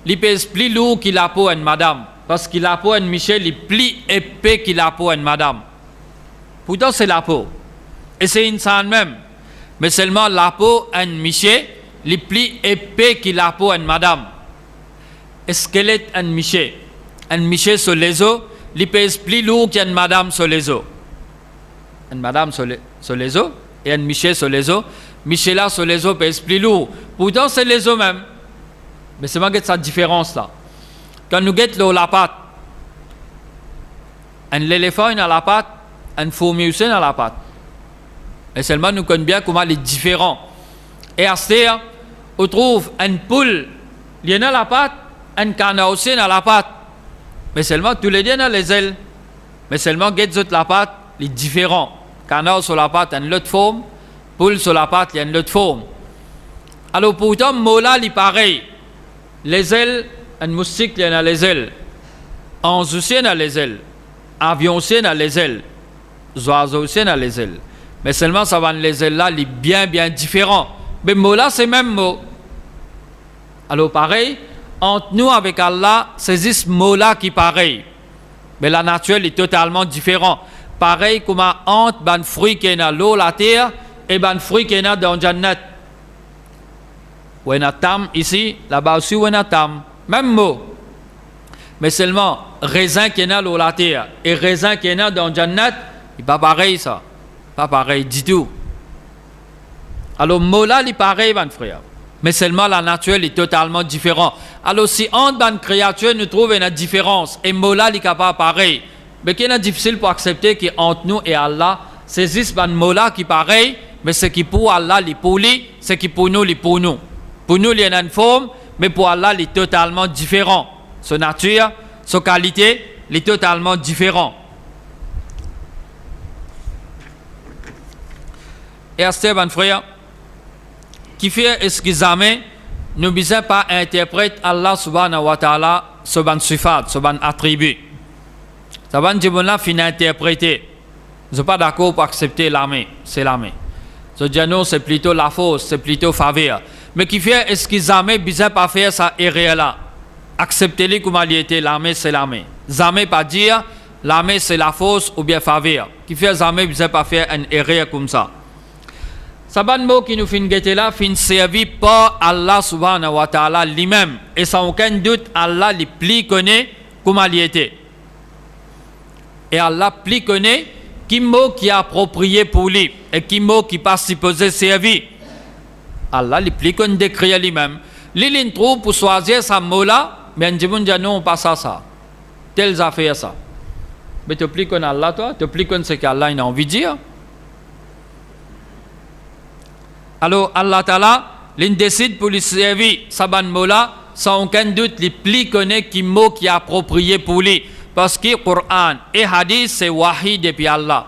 il pèse plus lourd que la peau d'une madame. Parce que la peau d'une Michel est plus épais que la peau d'une madame. Pourtant, c'est la peau. Et c'est une santé même. Mais seulement la peau d'une Michel est plus épais que la peau d'une madame. Le squelette d'un Michel. Un Michel sur les os, il pèse plus lourd qu'une madame sur les os. Une madame sur les os et un Michel sur les os. Michel là sur les os pèse plus lourd. Pourtant, c'est les os même. Mais c'est malgré cette différence-là. Quand nous guettons la patte, un éléphant a la patte, un fourmi aussi a la patte. Et seulement nous connaissons bien comment il est différent. Et à ce terre, on trouve une poule, il y en a la patte, un canard aussi a la patte. Mais seulement tous les deux ont les ailes. Mais seulement guettons la patte, il est différent. Canard sur la patte, une autre forme. Poule sur la patte, il y a une autre forme. Alors pourtant, Mola, il est pareil. Les ailes, un moustique, il y en a les ailes. Ange aussi, il y a les ailes. Avion aussi, il y a les ailes. Oiseau aussi, il y a les ailes. Mais seulement, ça va les ailes là, il est bien différent. Mais Mola, c'est le même mot. Alors pareil, entre nous avec Allah, c'est juste Mola qui est pareil. Mais la nature est totalement différente. Pareil comme entre les fruits qui sont dans l'eau, la terre, et les fruits qui sont dans le Jannat. Ou un tam ici, là-bas aussi, ou un tam. Même mot. Mais seulement, raisin qui est dans l'eau, la terre, et raisin qui est dans le Jannat, il n'est pas pareil ça. Pas pareil du tout. Alors, Mola, il est pareil, mon frère. Mais seulement la nature est totalement différente. Alors, si entre les créatures, nous trouvons une différence, et Mola, il n'est pas pareil. Mais qui est difficile pour accepter qu'entre nous et Allah, c'est juste un Mola qui est pareil, mais ce qui pour Allah, il est pour lui, ce qui pour nous, il est pour nous. Pour nous, il y a une forme, mais pour Allah, il est totalement différent. Sa nature, sa qualité, il est totalement différent. et Esteban frère, qui fait est-ce qu'ils amènent, ne besoin pas interpréter Allah subhanahu wa ta'ala, ce ban sifat, ce ban attribut. Ça va dire là, fin interpréter. Je ne suis pas d'accord pour accepter l'armée, c'est l'armée. Je dis non, c'est plutôt la force, c'est plutôt faveur. Mais qui fait est-ce qu'ils amènent, besoin pas faire ça erreur là. Acceptez-les comme il était, l'armée c'est l'armée. Jamais pas dire l'armée c'est la force ou bien faveur. Qui fait jamais besoin pas faire une erreur comme ça. Ça ban mot qui nous fin guetter là, fin servi par Allah subhanahu wa ta'ala lui-même. Et sans aucun doute, Allah les plus connaît comme il était. Et Allah plus connaît qui mot qui est approprié pour lui et qui mot qui pas supposé servir. Allah les plus connaît décrire lui-même. L'il trouve pour choisir sa mot là, mais on dit non, pas ça. Telles affaires ça. Mais tu plus connais Allah toi, tu plus connais ce qu'Allah a envie de dire. Alors Allah Ta'ala, l'in décide pour lui servir Saban Mola, sans aucun doute, les plus connaît qui mot qui est approprié pour lui. Parce que Coran et Hadith, c'est wahi depuis Allah.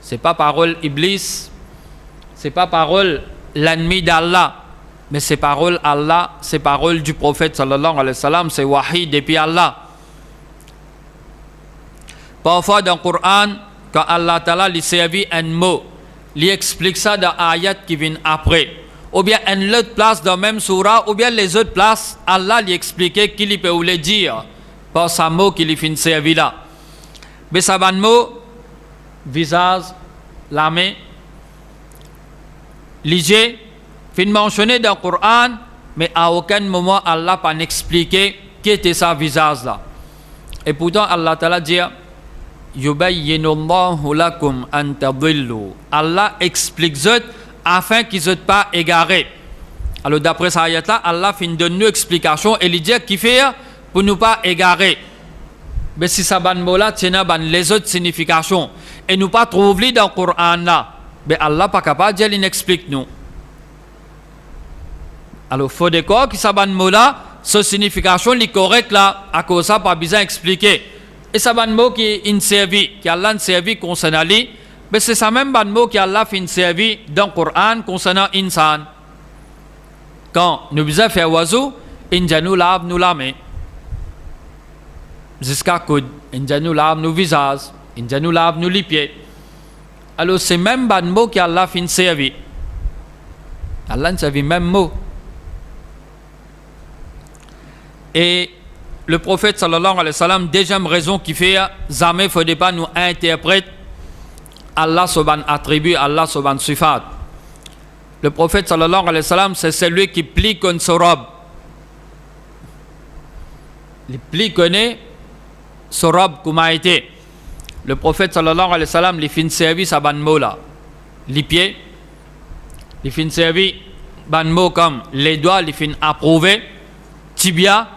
Ce n'est pas parole Iblis, ce n'est pas parole l'ennemi d'Allah, mais c'est parole Allah, c'est parole du prophète sallallahu alayhi wa sallam, c'est wahi depuis Allah. Parfois dans le Coran, quand Allah Ta'ala lui servit un mot, il explique ça dans l'ayat qui vient après. Ou bien une autre place dans la même surah, ou bien les autres places, Allah lui expliquait qu'il peut le dire par sa mot qu'il lui fait servir là. Mais ça va mot, visage, la main, l'idée, fin mentionné dans le Coran, mais à aucun moment Allah n'a pas expliqué qui était sa visage là. Et pourtant Allah Ta'ala dit, yubayyinullahu lakum an tadillu. Allah explique ça afin qu'ils ne soient pas égarés. Alors d'après cette ayat là, Allah fin donne nous explication et il dit qu'il fait pour ne pas égarer. Mais si ça ban mot là tient ban les autres significations et nous pas trouver dans le Coran là, mais Allah pas capable de dire explique nous. Alors faut d'accord que ça ban mot là, sa signification est correcte là, à cause ça pas besoin expliquer. Et ça ban mot qui est servi, qui Allah servi concernant lui, mais c'est ça même ban mot qui Allah fin servi dans le Coran concernant insan. Quand nous besoin faire oiseau, nous lave nous la main. Jusqu'à coude, nous lave nos visages, nous lave nos les pieds. Alors c'est même ban mot qui Allah fin servi. Allah servi même mot. Et le prophète sallallahu alayhi wa sallam, deuxième raison qui fait jamais faut pas nous interpréter Allah soban attribut, Allah soban sifat. Le prophète sallallahu alayhi wa sallam, c'est celui qui plie comme sa robe. Il plie connaît sa robe comme a été. Le prophète sallallahu alayhi wa sallam, il fait service à ban mot là. Les pieds, il fait service ban mot comme les doigts, il fait approuver, tibia.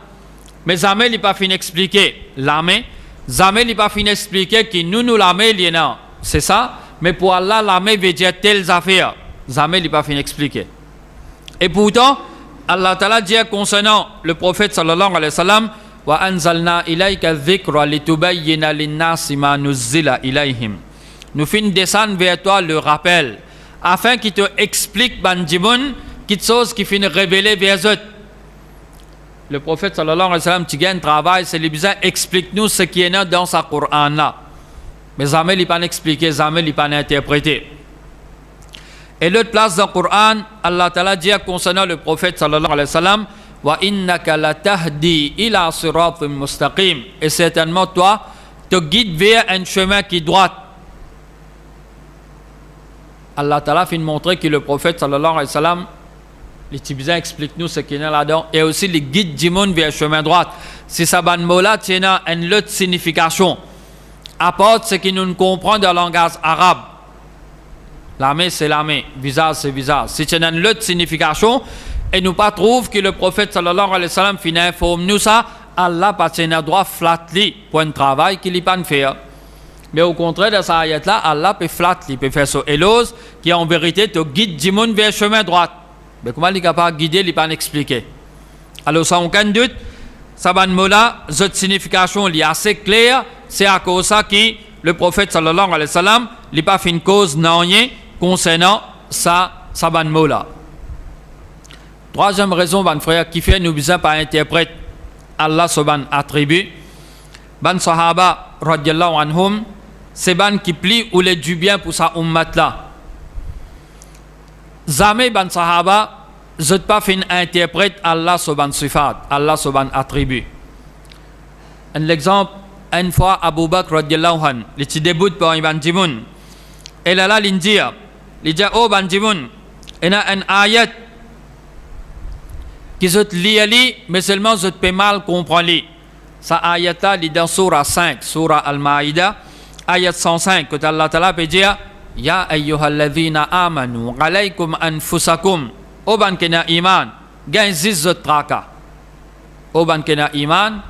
Mais jamais il n'a pas fini d'expliquer la main. Jamais il n'a pas fini d'expliquer que nous la main, il y en a. C'est ça. Mais pour Allah, la main veut dire telles affaires. Jamais il n'a pas fini d'expliquer. Et pourtant, Allah Ta'ala dit concernant le prophète sallallahu alayhi wa sallam, wa anzalna ilayka dhikra litubayyina linnasi ma nuzzila ilayhim. Nous finissons descendre vers toi le rappel, afin qu'il te explique bandimoun, quelque chose qui finit révéler vers eux. Le prophète sallallahu alayhi wa sallam, tu gagnes travail, c'est les besoins, explique-nous ce qui est dans sa Coran là. Mais jamais il n'a pas expliqué, jamais il n'a pas interprété. Et l'autre place dans le Coran, Allah Ta'ala dit concernant le prophète sallallahu alayhi wa sallam, wa innaka la tahdi ila siratim mustaqim. Et certainement toi, te guides vers un chemin qui est droit. Allah Ta'ala fait montrer que le prophète sallallahu alayhi wa sallam, les Tibétains expliquent-nous ce qu'il y a là-dedans. Et aussi les guides du monde vers le chemin droit. Si ça ban mot-là tient une autre signification, apporte ce qui nous comprend dans le langage arabe. La main c'est la main, visage c'est visage. Si tient une autre signification, et nous pas trouve que le prophète sallallahu alayhi wa sallam finit informe nous ça, Allah pas tient droit flatli pour un travail qu'il n'a pas fait. Mais au contraire de cette ayat-là, Allah peut flatli, peut faire ça. Et l'ose qui en vérité te guide du monde vers le chemin droit. Mais comment il est capable de guider, il n'est pas expliqué. Alors, sans aucun doute, ça ban mot-là, cette signification est assez claire, c'est à cause de ça que le prophète sallallahu alayhi wa sallam, il n'a pas fait une cause non rien, concernant ça ban mot là. Troisième raison, ban frère, qui fait nous besoin pas interprète Allah ce ban attribut. Ban sahaba radiyallahu anhum, c'est ban qui plie ou les du bien pour sa ummat là. Jamais ban sahaba, je pas fin interprète Allah ce ban sifat, Allah ce ban attribut. Un exemple, une fois Abu Bakr radiyallahu anhu, il se débute par Ibn Jimoun. Et là, il dit, oh Ibn Jimoun, il y a un ayat qui se lit, mais seulement je peux mal comprendre. Ça ayat là, il est dans Surah 5, Surah Al-Ma'idah, ayat 105, que Allah Ta'ala peut dire, Ya ayyuhalladhina amanu, alaykum anfusakum, oh ban kena iman, gain ziz zot traka. Oh ban kena iman,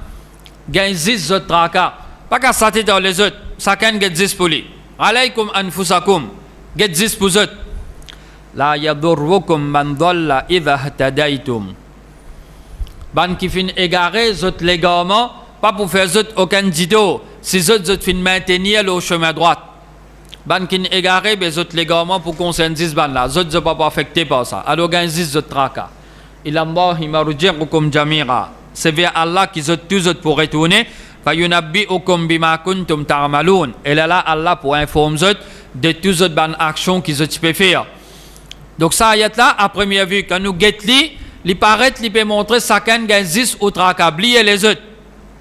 gain ziz zot traka. Pas qu'à s'attendre dans les autres, chacun get ziz pour lui. Alaykum anfusakum, get ziz pour zot. La yadurrukum man dhalla idha htadaytum. Ban qui fin égaré zot légalement, pas pour faire zot aucun dito, si zot fin maintenir le chemin droit. Ban qui égaré, ben zot légalement pour concerner zis ban là, zot pas affecté par ça. Alors gain ziz zot traka. Ilallahi marji'ukum jami'a. C'est vers Allah qui zot tous zot pour retourner. Fayunabbi'ukum bima kuntum ta'malun. Et là Allah pour informer zot de tous zot ban actions qui zot peut faire. Donc ça ayat là à première vue quand nous get li paraît li peut montrer chacun gain ziz ou traka blier les autres.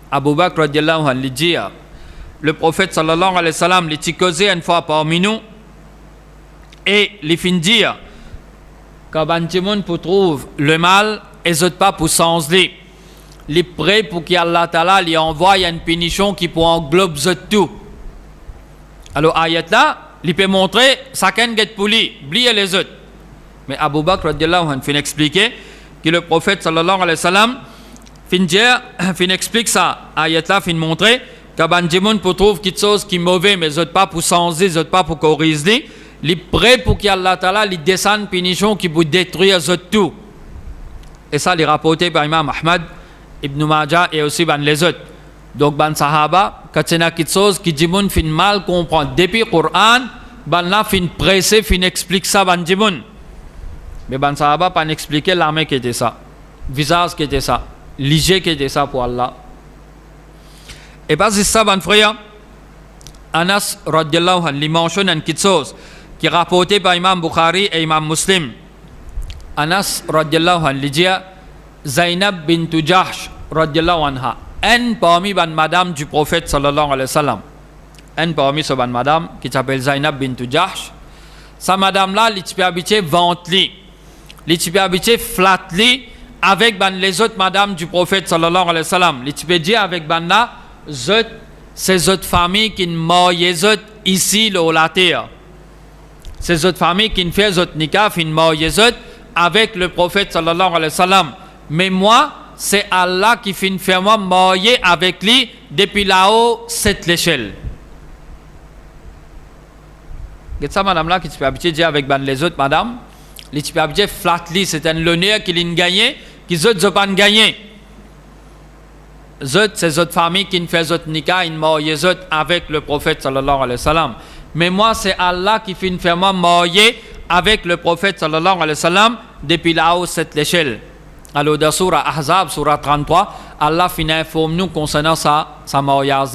Abu Bakr radiyallahu anhu dit le prophète sallallahu alayhi wa sallam li causé une fois parmi nous et li fin dire quand bantimon pour trouve le mal et zot pas pour sens li prêt pour qu'Allah Ta'ala lui envoie une punition qui pour englobe zot tout. Alors ayat là li peut montrer chacun get pour lui blier les autres. Mais Abu Bakr radiyallahu anhu fin expliquer que le prophète sallallahu alayhi wa sallam fin dire fin explique ça ayat là fin montrer que bantimon pour trouve quelque chose qui est mauvais mais zot pas pour changer zot pas pour corriger li prêt pour qu'Allah Ta'ala lui descende punition qui pour détruire zot tout. Et ça les rapporté par Imam Ahmad Ibn Majah et aussi ban les autres. Donc ban sahaba quand c'est quelque chose qui dimoun fin mal comprendre depuis Coran ban là fin pressé fin explique ça ban dimoun. Mais ban sahaba pas expliquer l'armée qui était ça, visage qui était ça, l'IG qui était ça pour Allah. Et pas ça ban frère Anas radiyallahu anhu li mentionne une petite chose qui est rapporté par Imam Bukhari et Imam Muslim. Anas radiyallahu anhu li dit Zainab bint Jahsh radiyallahu anha, une parmi ban madame du prophète sallallahu alayhi wa sallam, une parmi ce ban madame qui s'appelle Zainab bint Jahsh. Sa madame là, li t'y habitué vente li, li t'y habitué flat li avec ban les autres madame du prophète sallallahu alayhi wa sallam. Li t'y dit avec ban là, zot ces autres familles qui ne moyen zot ici le la terre. Ces autres familles qui ne fait zot nikah fin moyen zot avec le prophète sallallahu alayhi wa sallam. Mais moi, c'est Allah qui fin fait moi moyen avec lui depuis là-haut cette l'échelle. C'est ça madame là qui tu peux habituer dire avec ban les autres madame, les tu peux habituer flatly, c'est un l'honneur qui l'ont gagné, qui autres ont pas gagné. Zot ces autres familles qui ne fait zot nikah, ils moyen zot avec le prophète sallallahu alayhi wa sallam. Mais moi c'est Allah qui fin fait moi moyen avec le prophète sallallahu alayhi wa sallam depuis là-haut cette l'échelle. Alors dans Surah Ahzab, Surah 33, Allah fin informe nous concernant sa mariage.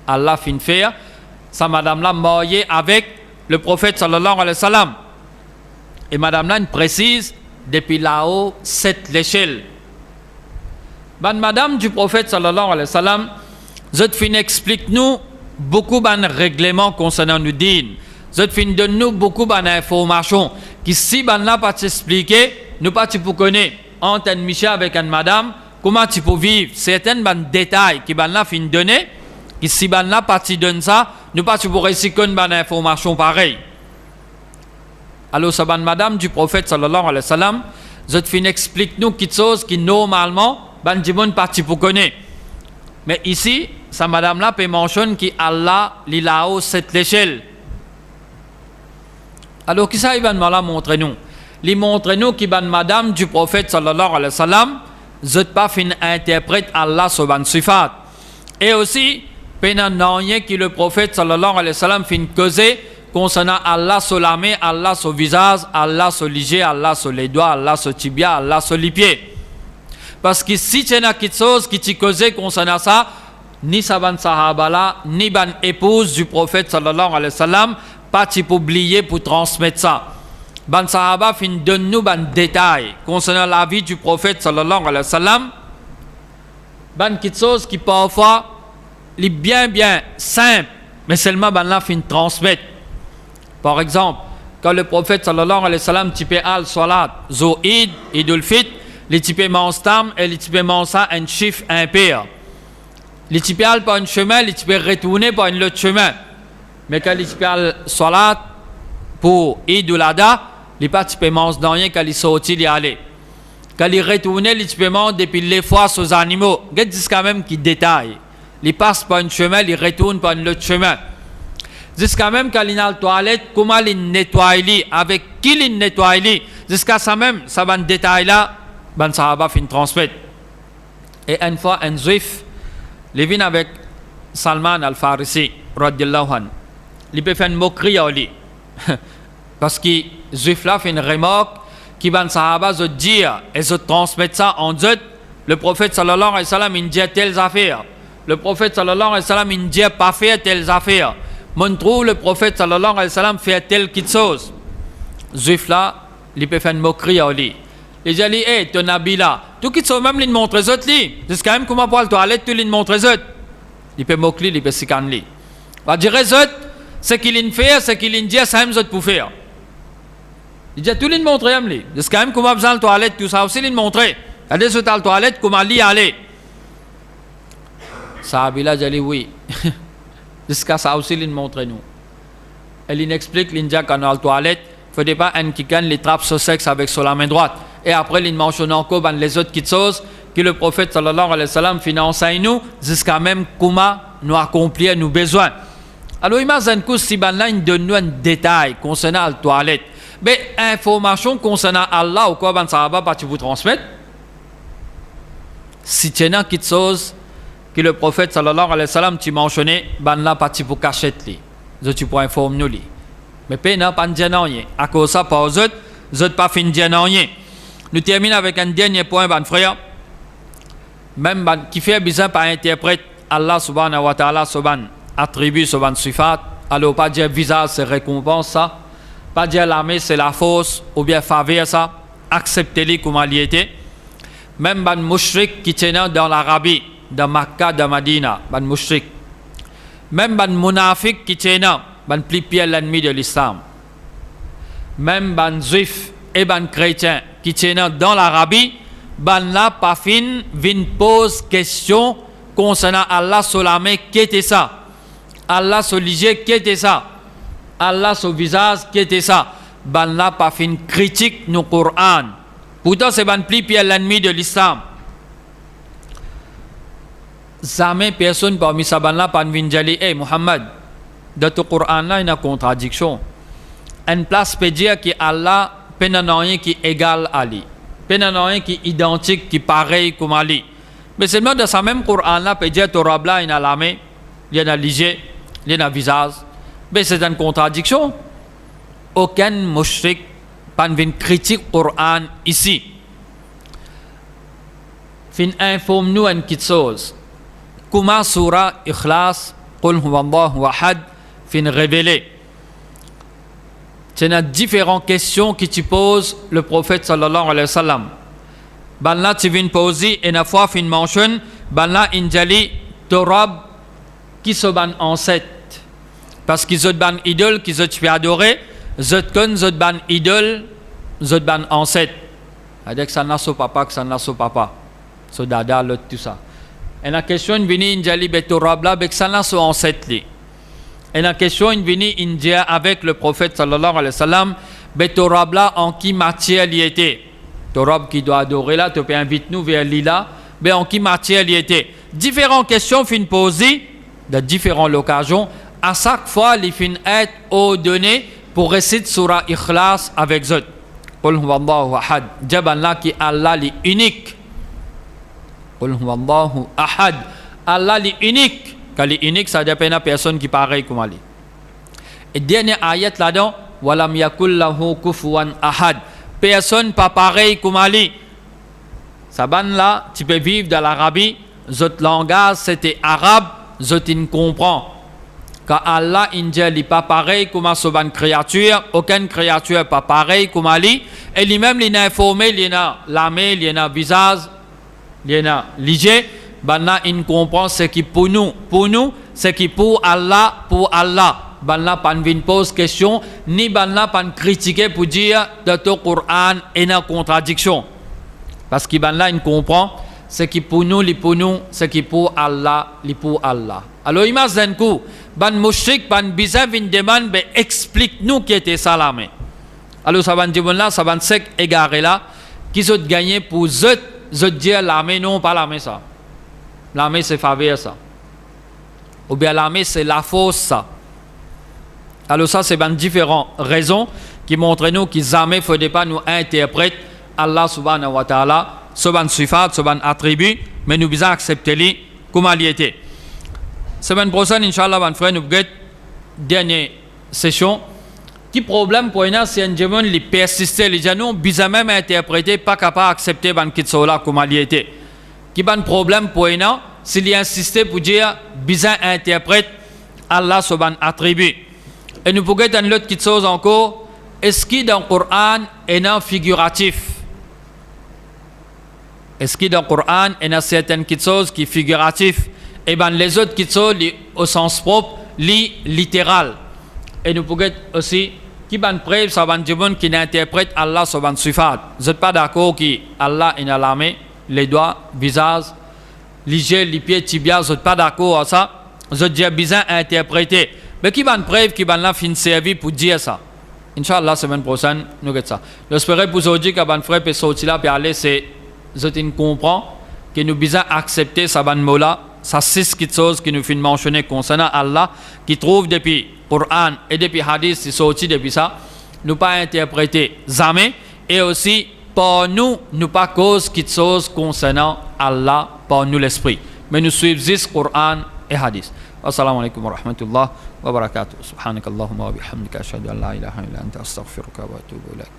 Allah fin faire sa madame là mariée avec le prophète sallallahu alayhi wa sallam. Et madame là précise depuis là-haut cette l'échelle. Ban madame du prophète sallallahu alayhi wa sallam, zot fin explique nous beaucoup ban règlements concernant nous din. Zot fin donne nous beaucoup ban informations qui si ban là pas t'expliquer, nous pas tu pour connaître entre un monsieur avec une madame, comment tu peux vivre, certains détails qui ban là fin donner, qui si ban là pas tu donne ça, nous pas tu pourrais si connaître ban information pareil. Alors ça ban madame du prophète sallallahu alayhi wa sallam, zot fin explique nous quelque chose qui normalement ban dimoun pas tu pour connaître. Mais ici, sa madame là peut mentionner qui Allah li là-haut cette l'échelle. Alors qui ça il va nous montrer nous? Li montre nous qui ban madame du prophète sallallahu alayhi wa sallam, zot pas fin interprète Allah sur ban sifat. Et aussi, penan rien qui le prophète sallallahu alayhi wa sallam fin causer concernant Allah sur la main, Allah sur le visage, Allah sur les yeux, Allah sur les doigts, Allah sur le tibia, Allah sur les pieds. Parce que si tu as quelque chose qui te causait concernant ça, ni sa ban sahaba là, ni ban épouse du prophète sallallahu alayhi wa sallam, pas tu peux oublier pour transmettre ça. Ban sahaba fin donne-nous ban détail concernant la vie du prophète sallallahu alayhi wa sallam. Ban quelque chose qui parfois est bien simple, mais seulement ban là fin transmettre. Par exemple, quand le prophète sallallahu alayhi wa sallam typé al-salat, zo id, idul fit, les typés monstam et les typés monsa un chiffre impair. Les typés al par un chemin, les typés retourner par un autre chemin. Mais quand les typés al-salat pour id ou l'ada, les pas typés mons dans rien quand ils sortent y aller. Quand ils retournent, les typés mons depuis les fois aux animaux. Regarde jusqu'à même qui détaille. Ils passent par un chemin, ils retournent par un autre chemin. Jusqu'à même quand ils sont à la toilette, comment ils nettoient, avec qui ils nettoient. Jusqu'à ça même, ça va un détail là. Ben sahaba fin transmettre. Et une fois un juif il vient avec Salman al-Farisi radiyallahu anhu. Il peut faire une moquerie à lui. Parce que juif là fait une remarque qui ben sahaba se dire et se transmettre ça en dit le prophète sallallahu alayhi wa sallam il dit telles affaires. Le prophète sallallahu alayhi wa sallam il dit pas faire telles affaires. Mon trouve le prophète sallallahu alayhi wa sallam fait telle quelque chose. Juif là il peut faire une moquerie à lui. Il dit, hey, ton habit là, tout qui sont même, il montre les autres, jusqu'à même comment pour la toilette, tout il montre les autres. Il peut moquer, il peut sicanner. Il va dire les autres, ce qu'il fait, ce qu'il dit, ça même autres pour faire. Il dit, tout il montre, jusqu'à même comment besoin de la toilette, tout ça aussi, il montre. Il dit, à la toilette, comment y aller. Sahabi là, il dit, oui. Jusqu'à ça aussi, il montre nous. Et il explique, il dit, quand on est à la toilette, il ne faut pas un qui gagne les trappes sur sexe avec sur la main droite. Et après, il mentionne encore les autres petites choses que le prophète sallallahu alayhi wa sallam finance à nous jusqu'à même comment nous accomplir nos besoins. Alors, imagine que si là, il donne nous un détail concernant la toilette. Mais information concernant Allah ou quoi, ça va pas tu vous transmettre. Si tu as quelque chose que le prophète sallallahu alayhi wa sallam tu mentionnais, là, pas tu pour cacher les. Tu peux informer nous. Mais pas de dire rien. À cause de ça, pas aux autres, pas fin de dire rien. Nous terminons avec un dernier point, ban frère. Même qui fait besoin par interprète Allah subhanahu wa ta'ala, son attribut, son sifat. Alors, pas dire visage, c'est récompense, ça. Pas dire l'armée, c'est la force, ou bien faveur, ça. Acceptez-les comme il était. Même ban mouchrik qui tient dans l'Arabie, dans Makkah, dans Madina, ban mouchrik. Même ban munafik qui tient, ban plus pire l'ennemi de l'islam. Même ban juif et ban chrétien qui tiennent dans l'Arabie, ban là pas fin vin pose question concernant Allah sur la main, qui était ça? Allah sur les yeux, qui était ça? Allah sur le visage, qui était ça? Ban là pas fin critique nous Coran. Pourtant c'est ban plus pire l'ennemi de l'islam. Jamais personne parmi ça ban là pas vin dire hey Muhammad, dans ton Coran là il y a une contradiction. Une place peut dire que Allah rien qui est égal à lui. Rien qui est identique, qui est pareil comme à lui. Mais seulement dans ce même Coran là, peut dire Torah là, il y a la main, il y a les yeux, il y a le visage. Mais c'est une contradiction. Aucun mushrik pas une critique Coran ici. Fin informe nous une petite chose. Comment surah Ikhlas, Qul huwallahu ahad, fin révélé. Il y a différentes questions qui te pose le prophète sallallahu alayhi wa sallam. Ben là, tu viens poser une fois fin mention, ben là, injali torab qui se ban ancêtre. Parce qu'ils ont ban idole, qu'ils ont tué adoré, zot kon, zot ban idole, zot ban ancêtre. C'est-à-dire que ça n'a so papa, que ça n'a so papa. So dada, l'autre, tout ça. Et la question vient injali betorab là, que ça n'a so ancêtre li. Et la question est venue India avec le prophète sallallahu alayhi wa sallam, Betorab là en qui matière il était. Torab qui doit adorer là, tu peux inviter nous vers l'île mais en qui matière il était. Différentes questions fin posées de différentes occasions. À chaque fois, les fin être ordonnées pour réciter surah Ikhlas avec zot. Qul huwallahu ahad. Jaban là qui Allah est unique. Qul huwallahu ahad. Allah est unique. Quand il est unique, ça dépend de la personne qui pareille comme Ali. Et dernier ayat là-dedans, walam yakul lahu kufuwan ahad. Personne pas pareil comme Ali. Saban là, tu peux vivre dans l'Arabie, votre langage c'était arabe, je ne comprends. Car Allah il n'est pas pareil comme une créature, aucune créature pas pareil comme Ali. Et lui-même il a informé, il a l'armée, il a visage, il a l'idée. Banna il comprend ce qui pour nous, ce qui pour Allah, Banna pas une pose question, ni banna pas critiquer pour dire que le Coran est une contradiction. Parce que banna il comprend ce qui pour nous, ce qui pour Allah, pour Allah. Alors imaginez-vous, ban mushrik, ban bizarre vient demande, ben explique-nous qui était ça là. Alors ça va dire là, ça va sec égaré là, qui sont gagné pour je dire l'armée, non pas l'armée ça. L'armée c'est faveur ça. Ou bien l'armée c'est la force ça. Alors ça c'est différentes raisons qui montrent nous qu'ils jamais faudrait pas nous interpréter Allah subhanahu wa ta'ala, ce sifat, ce attribut, mais nous devons accepter lui comme il était. Semaine prochaine, Inch'Allah, on fera une dernière session. Qui problème pour nous, c'est un jeune qui persiste, les gens bizarre même interprété, pas capable d'accepter ban kitsola comme il était. Qui ban problème pour nous, s'il insiste pour dire bizarre interprète Allah sur ban attribut. Et nous pouvons dire une autre chose encore. Est-ce que dans le Coran est un figuratif? Est-ce que dans le Coran il y a certaines choses qui sont figuratives? Et bien les autres qui sont au sens propre, littéral. Et nous pouvons aussi, qui ban preuve, ça va dire qui interprète Allah sur ban sifat. Vous n'êtes pas d'accord que Allah est dans la main, les doigts, visage, les yeux, les pieds, tibia, vous n'êtes pas d'accord à ça? Vous êtes déjà bien interprété. Mais qui ban preuve, qui ban là fin servi pour dire ça? Inch'Allah, semaine prochaine, nous avons ça. J'espère pour aujourd'hui que ban frère peut sortir là, puis aller, c'est, vous comprend que nous devons accepter ça ban mot là. Ça, c'est quelque chose qui nous fait mentionner concernant Allah, qui trouve depuis le Coran et depuis le Hadith, c'est sorti depuis ça, nous pas interpréter jamais, et aussi, pour nous, nous pas cause quelque chose concernant Allah, pour nous l'esprit. Mais nous suivons juste Coran et Hadith. Assalamu alaikum wa rahmatullah wa barakatuh. Subhanakallahumma wa bihamdika ashhadu an la ilaha illa anta astaghfiruka wa atubu ilaik.